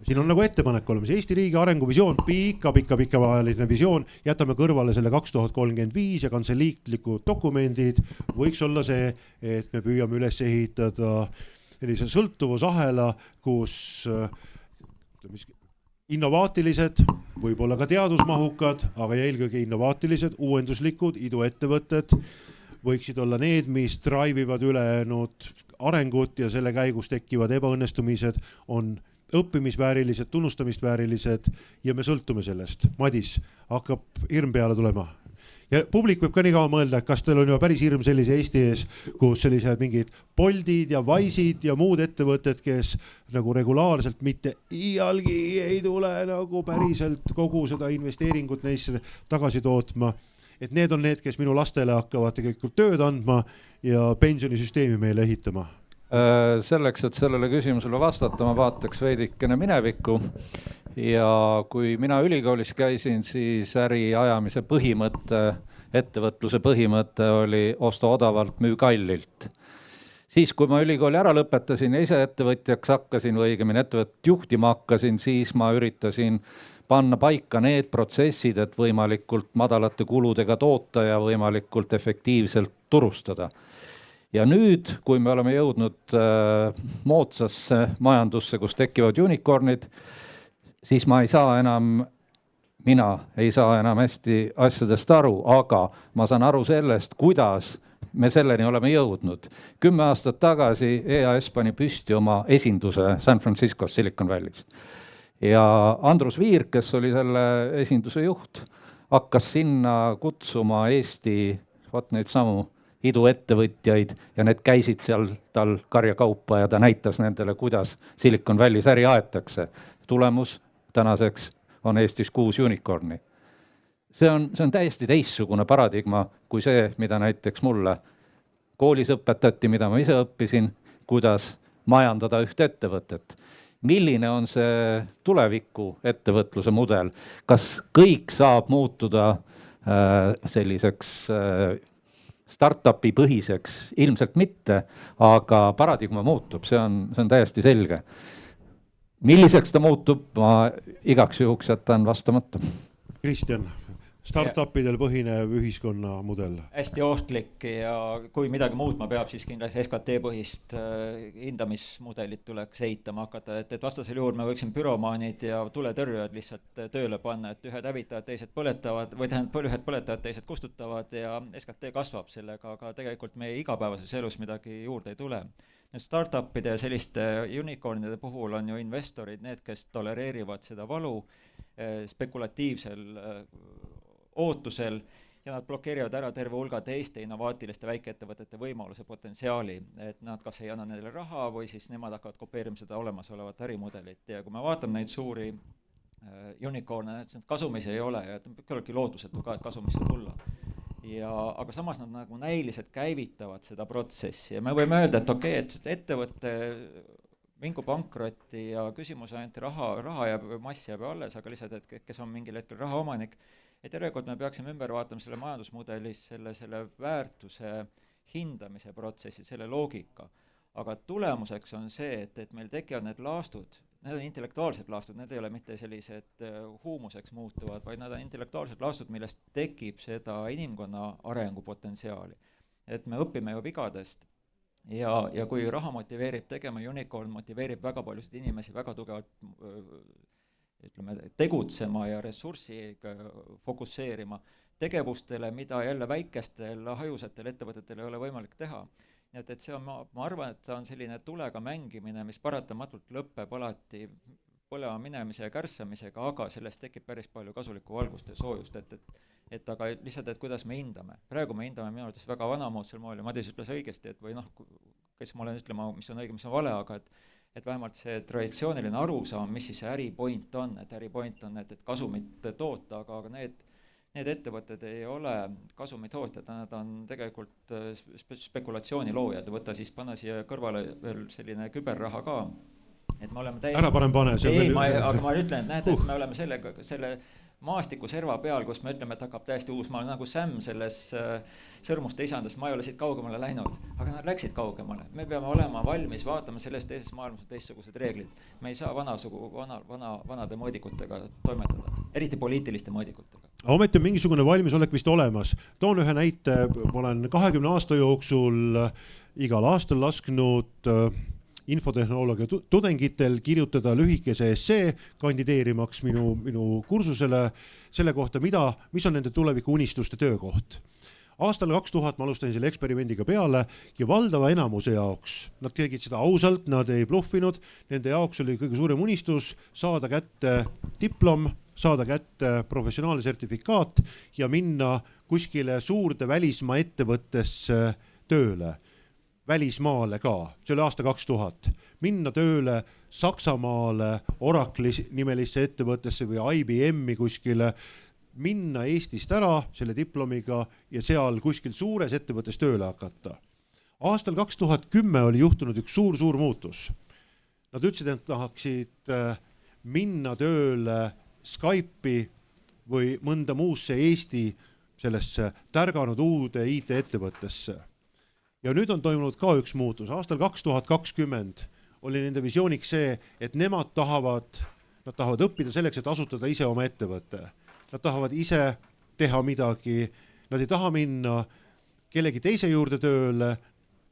Siin on nagu ettepanek olemas. Eesti riigi arenguvisioon, pikka visioon, jätame kõrvale selle 2035 ja kantseliitlikud dokumendid. Võiks olla see, et me püüame üles ehitada sellise sõltuvusahela, kus innovaatilised, võib-olla ka teadusmahukad, aga eelkõige innovaatilised, uuenduslikud iduettevõtted võiksid olla need, mis drive'ivad ülejäänud arengut ja selle käigus tekkivad ebaõnnestumised on õppimisväärilised, tunnustamist väärilised ja me sõltume sellest. Madis, hakkab hirm peale tulema. Ja publik võib ka nii kaua mõelda, et kas teil on ju päris hirm sellise Eesti ees, kus sellised mingid Boltid ja Wise'id ja muud ettevõtted, kes nagu regulaarselt mitte iialgi ei tule nagu päriselt kogu seda investeeringut neisse tagasi tootma. Et need on need, kes minu lastele hakkavad tegelikult tööd andma ja pensionisüsteemi meile ehitama. Selleks, et sellele küsimusele vastata, ma vaataks veidikene minevikku. Ja kui mina ülikoolis käisin, siis äri ajamise põhimõte, ettevõtluse põhimõte oli osta odavalt, müü kallilt. Siis, kui ma ülikooli ära lõpetasin ja ise ettevõtjaks hakkasin või õigemini ettevõtet juhtima hakkasin, siis ma üritasin panna paika need protsessid, et võimalikult madalate kuludega toota ja võimalikult efektiivselt turustada. Ja nüüd, kui me oleme jõudnud moodsasse majandusse, kus tekivad unicornid, siis mina ei saa enam hästi asjadest aru, aga ma saan aru sellest, kuidas me selleni oleme jõudnud. 10 aastat tagasi EAS pani püsti oma esinduse San Francisco Silicon Valley's. Ja Andrus Viir, kes oli selle esinduse juht, hakkas sinna kutsuma Eesti neid samu iduettevõtjaid ja need käisid seal tal karjakaupa ja ta näitas nendele, kuidas Silicon Valley's äri aetakse. Tulemus tänaseks on Eestis 6 unicorni. See on täiesti teistsugune paradigma kui see, mida näiteks mulle koolis õpetati, mida ma ise õppisin, kuidas majandada ühte ettevõtet. Milline on see tuleviku ettevõtluse mudel? Kas kõik saab muutuda selliseks startupi põhiseks? Ilmselt mitte, aga paradigma muutub, see on täiesti selge. Milliseks ta muutub, ma igaks juhuks jätan vastamata. Kristjan, startupidel põhinev ühiskonna mudel. Hästi ohtlik ja kui midagi muutma peab, siis kindlasti SKT põhist hindamismudelit tuleks eitama hakata, et vastasel juhul me võiksime büromaanid ja tuletõrjujad lihtsalt tööle panna, et ühed hävitavad, teised põletavad või ühed põletavad, teised kustutavad ja SKT kasvab sellega, aga tegelikult meie igapäevases elus midagi juurde ei tule. Startupide ja selliste unicornide puhul on ju investorid need, kes tolereerivad seda valu spekulatiivsel ootusel ja nad blokeerivad ära terve hulga teiste innovaatiliste väikeettevõtete võimaluse potentsiaali, et nad kas ei anna neile raha või siis nemad hakkavad kopeerima seda olemasolevat ärimudelit. Ja kui me vaatame neid suuri unicorne, et kasumis ei ole ja küllaltki lootusetu ka, et kasumis ei tulla. Aga samas nad nagu näiliselt käivitavad seda protsessi ja me võime öelda, et okei, et ettevõtte mingu pankrotti ja küsimus ainult raha jääb, mass jääb alles, aga lihtsalt, et kes on mingil hetkel rahaomanik, et järelikult me peaksime ümber vaatama selle majandusmudelis selle väärtuse hindamise protsessi, selle loogika. Aga tulemuseks on see, et meil tekivad need laastud, need on intellektuaalsed laastud, need ei ole mitte sellised huumuseks muutuvad, vaid nad on intellektuaalsed laastud, millest tekib seda inimkonna arengupotentsiaali. Et me õpime ju vigadest ja kui raha motiveerib tegema, unicorn motiveerib väga paljusid inimesi väga tugevalt tegutsema ja ressurssi fokusseerima tegevustele, mida jälle väikestel hajusetel ettevõtetel ei ole võimalik teha. Nii et see on, ma arvan, et see on selline tulega mängimine, mis paratamatult lõpeb alati põlema minemise ja kärssamisega, aga sellest tekib päris palju kasulikku valgust ja soojust, aga lihtsalt, et kuidas me hindame. Praegu me hindame minu arvates väga vanamoodsel moel ja Madis ütles õigesti, et või kes ma olen ütlema, mis on õige, mis on vale, aga et vähemalt see traditsiooniline arusaam, mis siis see äripoint on, et äripoint on, et kasumit toota, aga need ettevõtted ei ole kasumitootjad, nad on tegelikult spekulatsiooni loojad ja panna siia kõrvale veel selline küberraha ka. Et me oleme täiesti... Ära pane. Aga ma ütlen, et näete, et me oleme selle maastiku serva peal, kus me ütleme, et hakkab täiesti uus, ma olen nagu Sam selles Sõrmuste isandast, ma ei ole siit kaugemale läinud, aga nad läksid kaugemale. Me peame olema valmis, vaatama selles teises maailmas teistsugused reeglid. Me ei saa vanade mõõdikutega toimetada, eriti poliitiliste mõõdikutega. Ometi on mingisugune valmisolek vist olemas. Toon ühe näite, ma olen 20 aasta jooksul igal aastal lasknud infotehnoloogia tudengitel kirjutada lühikese essee kandideerimaks minu kursusele selle kohta, mis on nende tuleviku unistuste töökoht. Aastal 2000 ma alustasin selle eksperimendiga peale ja valdava enamuse jaoks, nad tegid seda ausalt, nad ei bluffinud, nende jaoks oli kõige suurem unistus saada kätte diplom, saada kätte professionaalne sertifikaat ja minna kuskile suurde välismaa ettevõttesse tööle. Välismaale ka, see oli aasta 2000, minna tööle Saksamaale Oracle nimelisse ettevõttesse või IBM-i kuskile, minna Eestist ära selle diplomiga ja seal kuskil suures ettevõttes tööle hakata. Aastal 2010 oli juhtunud üks suur muutus. Nad ütlesid, et tahaksid minna tööle Skype'i või mõnda muusse Eesti sellesse tärganud uude IT-ettevõttesse. Ja nüüd on toimunud ka üks muutus. Aastal 2020 oli nende visiooniks see, et nemad tahavad õppida selleks, et asutada ise oma ettevõtte. Nad tahavad ise teha midagi, nad ei taha minna kellegi teise juurde tööle,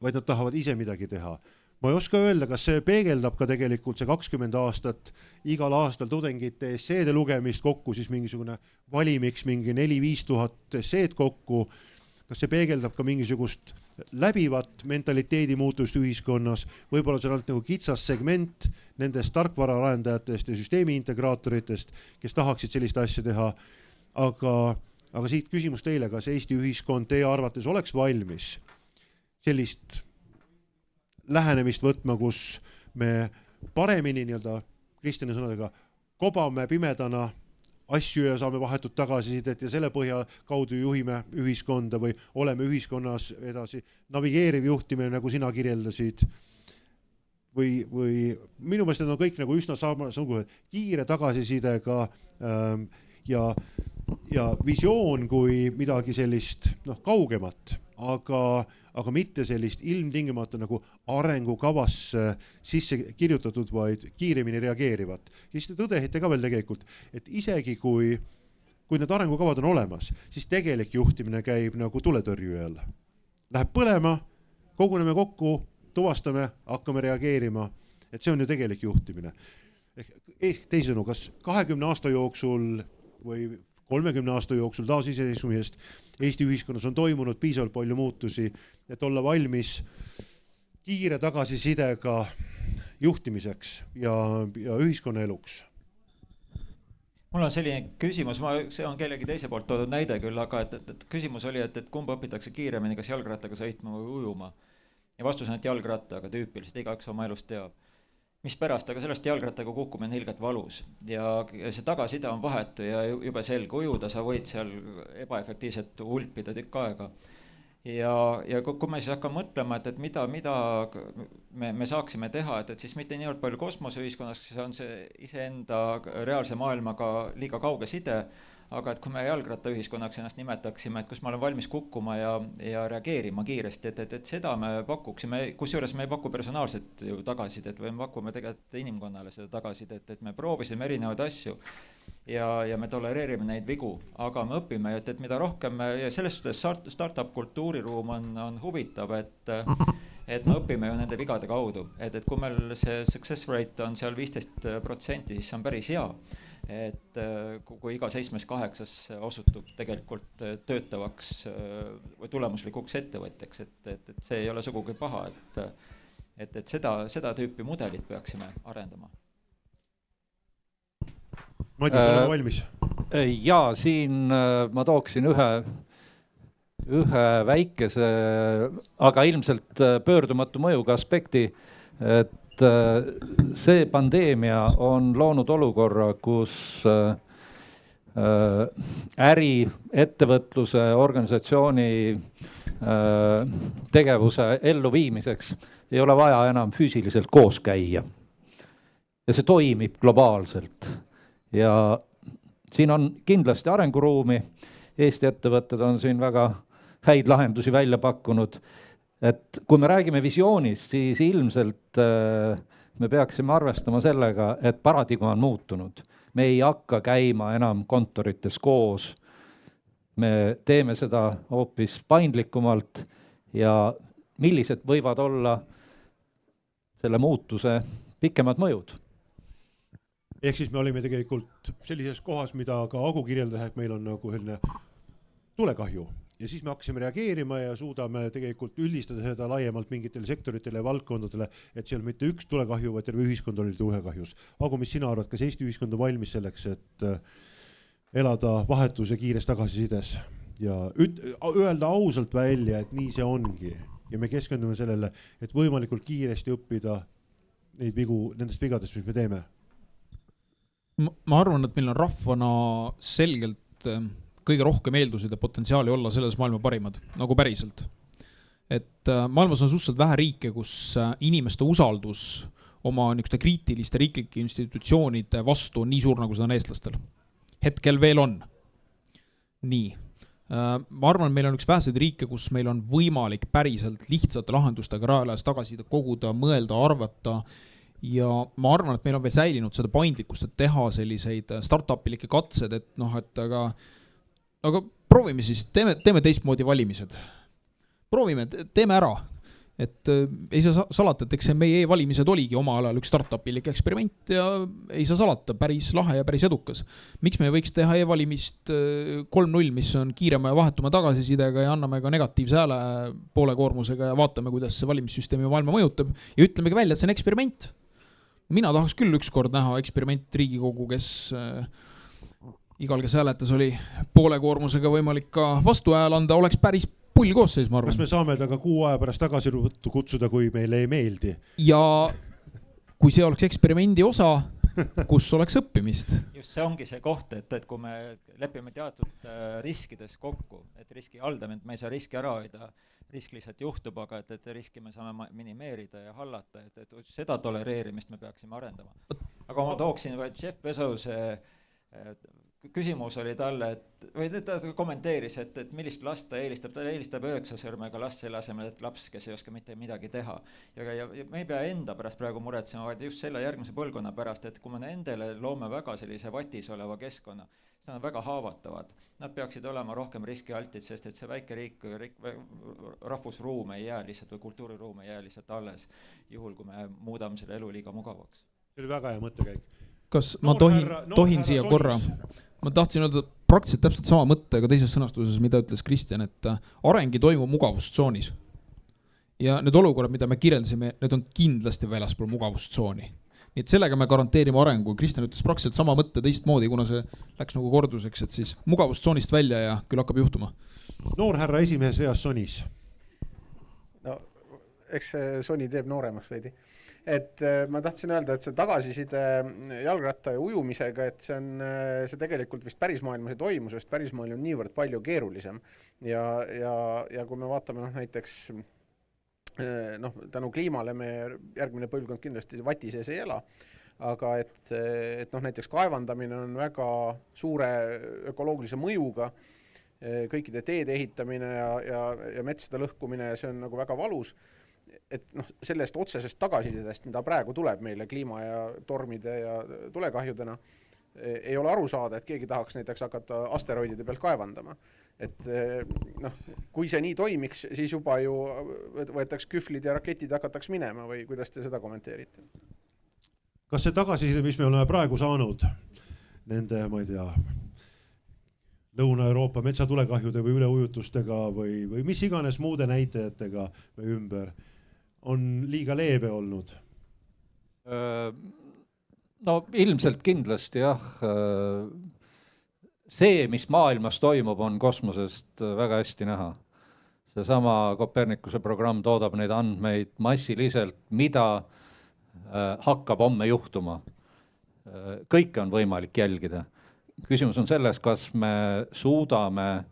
vaid nad tahavad ise midagi teha. Ma ei oska öelda, kas see peegeldab ka tegelikult see 20 aastat igal aastal tudengite esseede lugemist kokku, siis mingisugune valimiks mingi 4-5 tuhat esseed kokku. Kas see peegeldab ka mingisugust läbivat mentaliteedi muutust ühiskonnas, võib-olla see on olnud nagu kitsas segment nendest tarkvaraarendajatest ja süsteemi integraatoritest, kes tahaksid sellist asja teha. Aga siit küsimus teile, kas Eesti ühiskond teie arvates oleks valmis sellist lähenemist võtma, kus me paremini Kristjani sõnadega kobame pimedana asju ja saame vahetut tagasisidet ja selle põhja kaudu juhime ühiskonda või oleme ühiskonnas edasi navigeeriv juhtimine, nagu sina kirjeldasid. Või minu meelest need on kõik nagu üsna kiire tagasisidega ja visioon kui midagi sellist kaugemat, aga mitte sellist ilmtingimata nagu arengukavasse sisse kirjutatud, vaid kiiremini reageerivat. Siis te tõdehite ka veel tegelikult, et isegi kui need arengukavad on olemas, siis tegelik juhtimine käib nagu tuletõrjujal. Läheb põlema, koguneme kokku, tuvastame, hakkame reageerima, et see on ju tegelik juhtimine. Teisõnu, kas 20 aasta jooksul või 30 aasta jooksul taasiseseisvumisest Eesti ühiskonnas on toimunud piisavalt palju muutusi, et olla valmis kiire tagasisidega juhtimiseks ja ühiskonna eluks? Mul on selline küsimus, see on kellegi teise poolt toodud näide küll, aga et küsimus oli, et kumba õpitakse kiiremini, kas jalgrattaga sõitma või ujuma. Ja vastus on, et jalgrattaga tüüpiliselt igaüks oma elust teab. Mis pärast, aga sellest jalgrattaga kukkumine ilgelt valus ja see tagaside on vahetu ja jube selge ujuda, sa võid seal ebaefektiivselt ulpida tükk aega. Ja kui me siis hakkame mõtlema, et mida me saaksime teha, et siis mitte niivõrd palju kosmoseühiskonnas, see on see iseenda reaalse maailmaga liiga kauge side, aga et kui me jalgrattaühiskonnaks ennast nimetaksime, et kus ma olen valmis kukkuma ja reageerima kiiresti, et seda me pakuksime, kusjuures me ei paku personaalset ju tagasidet või me pakume tegelikult inimkonnale seda tagasidet, et me proovisime erinevaid asju ja me tolereerime neid vigu, aga me õpime, et mida rohkem ja selles suhtes startup kultuuriruum on huvitav, et me õpime ju nende vigade kaudu, et kui meil see success rate on seal 15%, siis see on päris hea. Et kui iga 7-8 osutub tegelikult töötavaks või tulemuslikuks ettevõtjaks, et see ei ole sugugi paha, et seda tüüpi mudelit peaksime arendama. Madis, oleme valmis? Jaa, siin ma tooksin ühe väikese, aga ilmselt pöördumatu mõjuga aspekti, et see pandeemia on loonud olukorra, kus äri, ettevõtluse, organisatsiooni tegevuse elluviimiseks ei ole vaja enam füüsiliselt koos käia. Ja see toimib globaalselt. Ja siin on kindlasti arenguruumi. Eesti ettevõtted on siin väga häid lahendusi välja pakkunud. Et kui me räägime visioonist, siis ilmselt me peaksime arvestama sellega, et paradigma on muutunud. Me ei hakka käima enam kontorites koos. Me teeme seda hoopis paindlikumalt ja millised võivad olla selle muutuse pikemad mõjud. Ehk siis me olime tegelikult sellises kohas, mida ka Agu kirjeldas, et meil on nagu tulekahju. Ja siis me hakkasime reageerima ja suudame tegelikult üldistada seda laiemalt mingitele sektoritele ja valdkondadele, et seal mitte üks tulekahju, vaid terve ühiskond oli tulekahjus. Agu, mis sina arvad, kas Eesti ühiskond on valmis selleks, et elada vahetus ja kiires tagasisides ja öelda ausalt välja, et nii see ongi. Ja me keskendume sellele, et võimalikult kiiresti õppida neid vigu, nendest vigadest, mis me teeme. Ma arvan, et meil on rahvana selgelt kõige rohkem eeldusid ja potentsiaali olla selles maailma parimad, nagu päriselt. et maailmas on suhteliselt vähe riike, kus inimeste usaldus oma niisuguste kriitiliste riiklike institutsioonide vastu on nii suur, nagu seda on eestlastel. Hetkel veel on. Nii. Ma arvan, et meil on üks väheseid riike, kus meil on võimalik päriselt lihtsate lahendustega rajales tagasi koguda, mõelda, arvata ja ma arvan, et meil on veel säilinud seda paindlikkust, et teha selliseid startup-ilikke katsed, et et aga proovime siis, teeme teistmoodi valimised. Proovime, teeme ära. Et ei saa salata, et eks see meie e-valimised oligi oma alal üks startup-ilik eksperiment ja ei saa salata, päris lahe ja päris edukas. Miks me võiks teha e-valimist 3.0, mis on kiirema ja vahetuma tagasisidega ja anname ka negatiivse hääle poole koormusega ja vaatame, kuidas see valimissüsteemi maailma mõjutab ja ütlemegi välja, et see on eksperiment. Mina tahaks küll ükskord näha eksperiment Riigikogu, kes igal, kes hääletas, oli poole koormusega võimalik ka vastuhääl anda, oleks päris pull koosseis, ma arvan. Kas me saame taga 6 aja pärast tagasi kutsuda, kui meile ei meeldi? Ja kui see oleks eksperimendi osa, kus oleks õppimist. Just see ongi see koht, et kui me lepime teatud riskides kokku, et riski haldamine, me ei saa riski ära hoida, risk lihtsalt juhtub, aga et riski me saame minimeerida ja hallata, et seda tolereerimist me peaksime arendama. Aga ma tooksin Jeff Bezose küsimus oli talle, või ta kommenteeris, et millist last ta eelistab 9 sõrmega last selle asemel, et laps, kes ei oska mitte midagi teha. Ja me ei pea enda pärast praegu muretsema, vaid just selle järgmise põlvkonna pärast, et kui me endale loome väga sellise vatis oleva keskkonna, siis nad on väga haavatavad. Nad peaksid olema rohkem riskialtid, sest et see väike riik, rahvusruum ei jää lihtsalt või kultuuriruum ei jää lihtsalt alles, juhul kui me muudame selle elu liiga mugavaks. See oli väga hea mõttekäik. Kas ma tohin siia korra? Ma tahtsin öelda praktiliselt täpselt sama mõtte, aga teises sõnastuses, mida ütles Kristjan, et areng ei toimu mugavustsoonis. Ja need olukorrad, mida me kirjeldasime, need on kindlasti väljaspool mugavustsooni. Nii et sellega me garanteerime arengu. Kristjan ütles praktiliselt sama mõtte teistmoodi, kuna see läks nagu korduseks, et siis mugavustsoonist välja ja küll hakkab juhtuma. Noor härra esimehes reas Sonis. No, eks Sony teeb nooremaks veidi. Et ma tahtsin öelda, et see tagasiside jalgratta ja ujumisega, et see tegelikult vist pärismaailmas ei toimu, sest pärismaailm on niivõrd palju keerulisem. Ja kui me vaatame näiteks tänu kliimale me järgmine põlvkond kindlasti vati sees ei ela, aga et näiteks kaevandamine on väga suure ökoloogilise mõjuga, kõikide teede ehitamine ja metsade lõhkumine, see on nagu väga valus. Et sellest otsesest tagasisidest, mida praegu tuleb meile kliima ja tormide ja tulekahjudena, ei ole aru saada, et keegi tahaks näiteks hakata asteroidide pealt kaevandama. Et kui see nii toimiks, siis juba ju võetaks kühvlid ja raketid hakataks minema või kuidas te seda kommenteerite? Kas see tagasiside, mis me oleme praegu saanud nende, ma ei tea, Lõuna-Euroopa metsatulekahjude või üleujutustega või mis iganes muude näitajatega või ümber, on liiga leebe olnud? No ilmselt kindlasti jah. See, mis maailmas toimub, on kosmosest väga hästi näha. Seesama Kopernikuse programm toodab neid andmeid massiliselt, mida hakkab homme juhtuma. Kõike on võimalik jälgida. Küsimus on selles, kas me suudame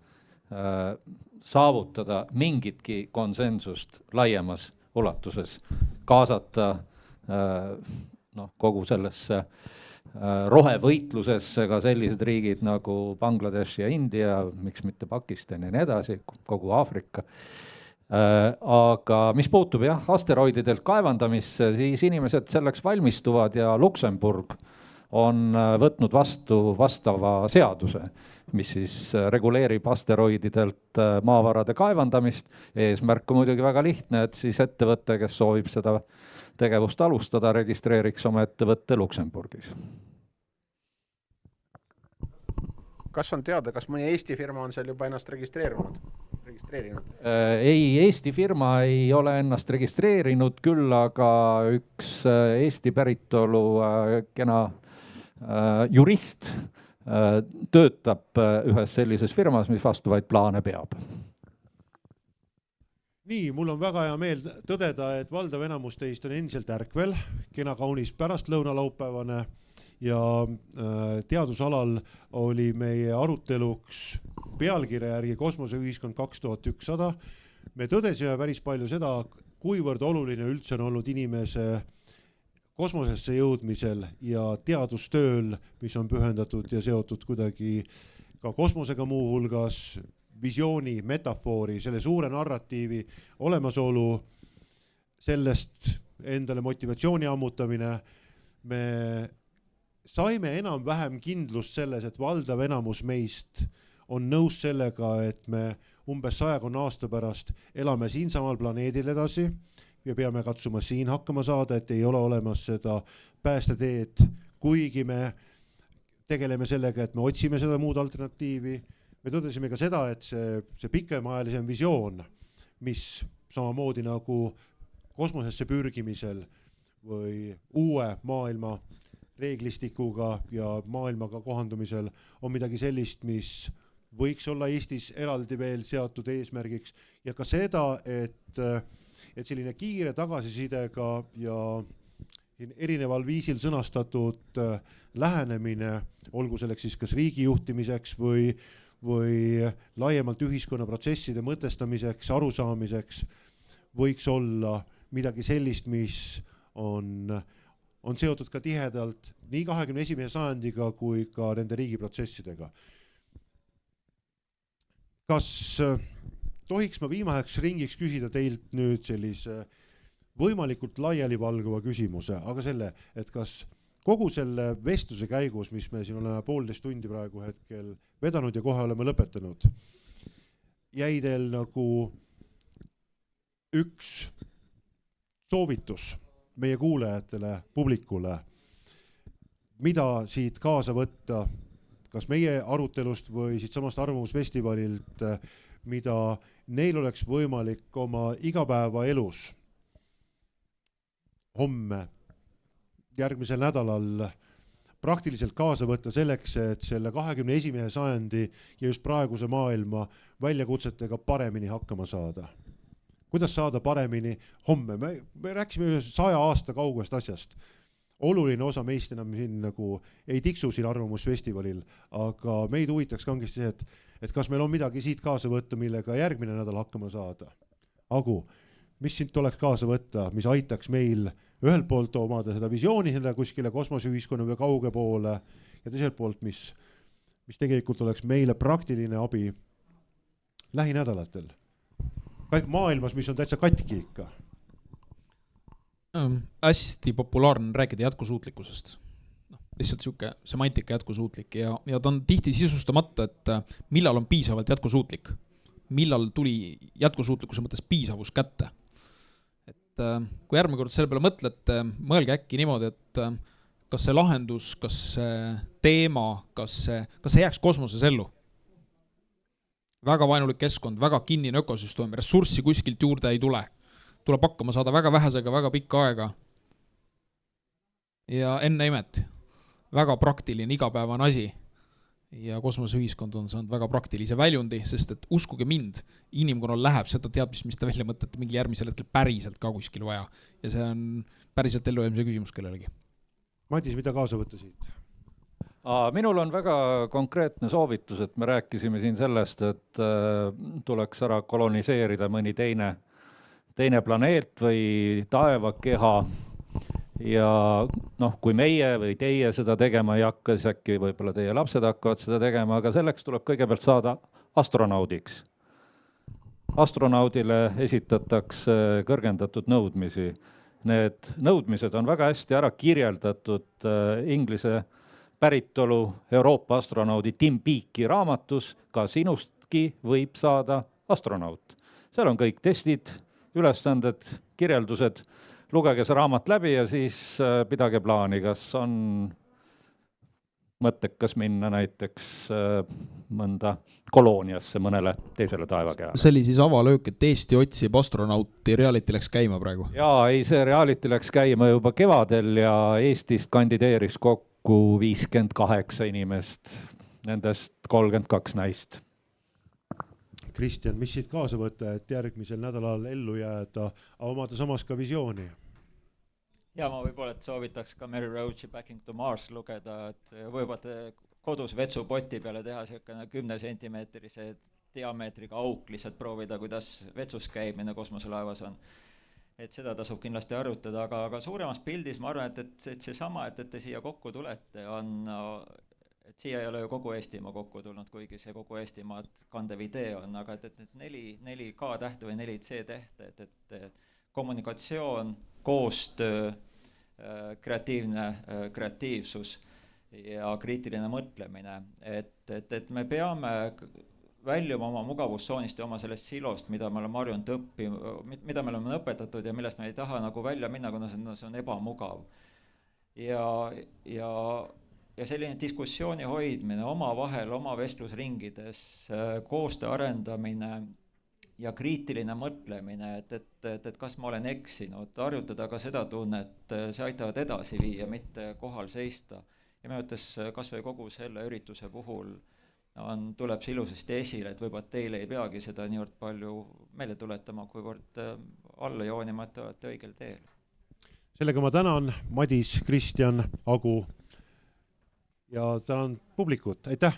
saavutada mingitki konsensust laiemas ulatuses, kaasata kogu sellesse rohevõitlusesse ka sellised riigid nagu Bangladesh ja India, miks mitte Pakistan ja nii edasi, kogu Aafrika. Aga mis puutub asteroididelt kaevandamisse, siis inimesed selleks valmistuvad ja Luksemburg on võtnud vastu vastava seaduse, mis siis reguleerib asteroididelt maavarade kaevandamist. Eesmärk on muidugi väga lihtne, et siis ettevõte, kes soovib seda tegevust alustada, registreeriks oma ettevõtte Luksemburgis. Kas on teada, kas mõni Eesti firma on seal juba ennast registreerinud? Ei, Eesti firma ei ole ennast registreerinud, küll aga üks Eesti päritolu kena jurist töötab ühes sellises firmas, mis vastavaid plaane peab. Nii, mul on väga hea meel tõdeda, et valdav enamus teist on endiselt ärkvel, kena kaunis pärastlõunalaupäevane ja teadusalal oli meie aruteluks pealkirja järgi Kosmoseühiskond 2100. me tõdesime päris palju seda, kuivõrd oluline üldse on olnud inimese kosmosesse jõudmisel ja teadustööl, mis on pühendatud ja seotud kuidagi ka kosmosega muuhulgas, visiooni, metafoori, selle suure narratiivi olemasolu, sellest endale motivatsiooni ammutamine. Me saime enam-vähem kindlust selles, et valdav enamus meist on nõus sellega, et me umbes 100 aasta pärast elame siinsamal planeedil edasi ja peame katsuma siin hakkama saada, et ei ole olemas seda päästeteed, kuigi me tegeleme sellega, et me otsime seda muud alternatiivi. Me tõdesime ka seda, et see pikemaajalisem visioon, mis samamoodi nagu kosmosesse pürgimisel või uue maailma reeglistikuga ja maailmaga kohandumisel on midagi sellist, mis võiks olla Eestis eraldi veel seatud eesmärgiks ja ka seda, et selline kiire tagasisidega ja erineval viisil sõnastatud lähenemine, olgu selleks siis kas riigi juhtimiseks või laiemalt ühiskonnaprotsesside mõtestamiseks, arusaamiseks, võiks olla midagi sellist, mis on seotud ka tihedalt nii 21. sajandiga kui ka nende riigiprotsessidega. Kas tohiks ma viimaseks ringiks küsida teilt nüüd sellise võimalikult laialivalguva küsimuse, aga selle, et kas kogu selle vestluse käigus, mis me siin oleme 1,5 tundi praegu hetkel vedanud ja kohe oleme lõpetanud, jäi teil nagu üks soovitus meie kuulajatele, publikule, mida siit kaasa võtta, kas meie arutelust või siit samast arvamusfestivalilt, mida neil oleks võimalik oma igapäevaelus homme, järgmisel nädalal praktiliselt kaasa võtta selleks, et selle 21. sajandi ja just praeguse maailma väljakutsetega paremini hakkama saada. Kuidas saada paremini homme? Me rääkisime 100 aasta kaugest asjast. Oluline osa meist enam siin nagu ei tiksu siin arvamusfestivalil, aga meid huvitaks kangesti see, et kas meil on midagi siit kaasa võtta, millega järgmine nädal hakkama saada. Agu, mis siit oleks kaasa võtta, mis aitaks meil ühelt poolt omada seda visiooni selle kuskile kosmoseühiskonna või kauge poole ja teiselt poolt, mis tegelikult oleks meile praktiline abi lähinädalatel. Maailmas, mis on täitsa katki ikka. Hästi populaarne rääkida jätkusuutlikkusest. Lihtsalt siuke semantika jätkusuutlik ja ta on tihti sisustamata, et millal on piisavalt jätkusuutlik. Millal tuli jätkusuutlikkuse mõttes piisavus kätte. Et kui järgmine kord selle peale mõtlete, mõelge äkki niimoodi, et kas see lahendus, kas see teema, kas see jääks kosmoses ellu. Väga vaenulik keskkond, väga kinnine ökosüsteem, ressurssi kuskilt juurde ei tule. Tuleb hakkama saada väga vähesega, väga pikka aega. Ja enne imet, väga praktiline igapäevane asi. Ja kosmoseühiskond on saanud väga praktilise väljundi, sest et uskuge mind, inimkonnal läheb seda teadmist, mis ta välja mõtlete mingi järgmisel hetkel päriselt ka kuskil vaja. Ja see on päriselt ellujäämise küsimus kellelegi. Madis, mida kaasa võtta siit? Minul on väga konkreetne soovitus, et me rääkisime siin sellest, et tuleks ära koloniseerida mõni teine planeet või taevakeha ja kui meie või teie seda tegema ei hakka, siis äkki võib-olla teie lapsed hakkavad seda tegema, aga selleks tuleb kõigepealt saada astronaudiks. Astronaudile esitatakse kõrgendatud nõudmisi. Need nõudmised on väga hästi ära kirjeldatud inglise päritolu Euroopa astronaudi Tim Peaki raamatus, ka sinustki võib saada astronaut. Seal on kõik testid, ülesanded, kirjeldused, lugege see raamat läbi ja siis pidage plaani, kas on mõttekas minna näiteks mõnda kolooniasse mõnele teisele taevakehale. See oli siis avalöök, et Eesti otsib astronauti, reality läks käima praegu? Jaa, ei, see reality läks käima juba kevadel ja Eestist kandideeris kokku 58 inimest, nendest 32 naist. Kristjan, mis siit kaasa võtta, et järgmisel nädalal ellu jääda, aga omada samas ka visiooni? Ja ma võib-olla soovitaks ka Mary Roach'i Backing to Mars lugeda, et võivad kodus vetsupoti peale teha selline 10 sentimeetrised diameetriga auk, lihtsalt proovida, kuidas vetsus käimine kosmoselaevas on. Et seda tasub kindlasti arutada, aga suuremas pildis ma arvan, et seesama, et te siia kokku tulete, et siia ei ole ju kogu Eestimaa kokku tulnud, kuigi see kogu Eestimaad kandev idee on, aga et 4 K-tähte või 4 C-tähte, et kommunikatsioon, koostöö, kreatiivsus ja kriitiline mõtlemine, et me peame väljuma oma mugavustsoonist ja oma sellest silost, mida me oleme harjunud õppima, mida me oleme õpetatud ja millest me ei taha nagu välja minna, kuna see on ebamugav. Ja selline diskussiooni hoidmine oma vahel, oma vestlusringides, koostöö arendamine ja kriitiline mõtlemine, et kas ma olen eksinud, harjutada ka seda tunnet, see aitavad edasi viia, mitte kohal seista. Ja minu mõttes kas või kogu selle ürituse puhul tuleb see ilusasti esile, et võib-olla teile ei peagi seda niivõrd palju meelde tuletama, kuivõrd alla joonima, et te olete õigel teel. Sellega ma tänan Madis, Kristjan, Agu ja tänan publikut, aitäh!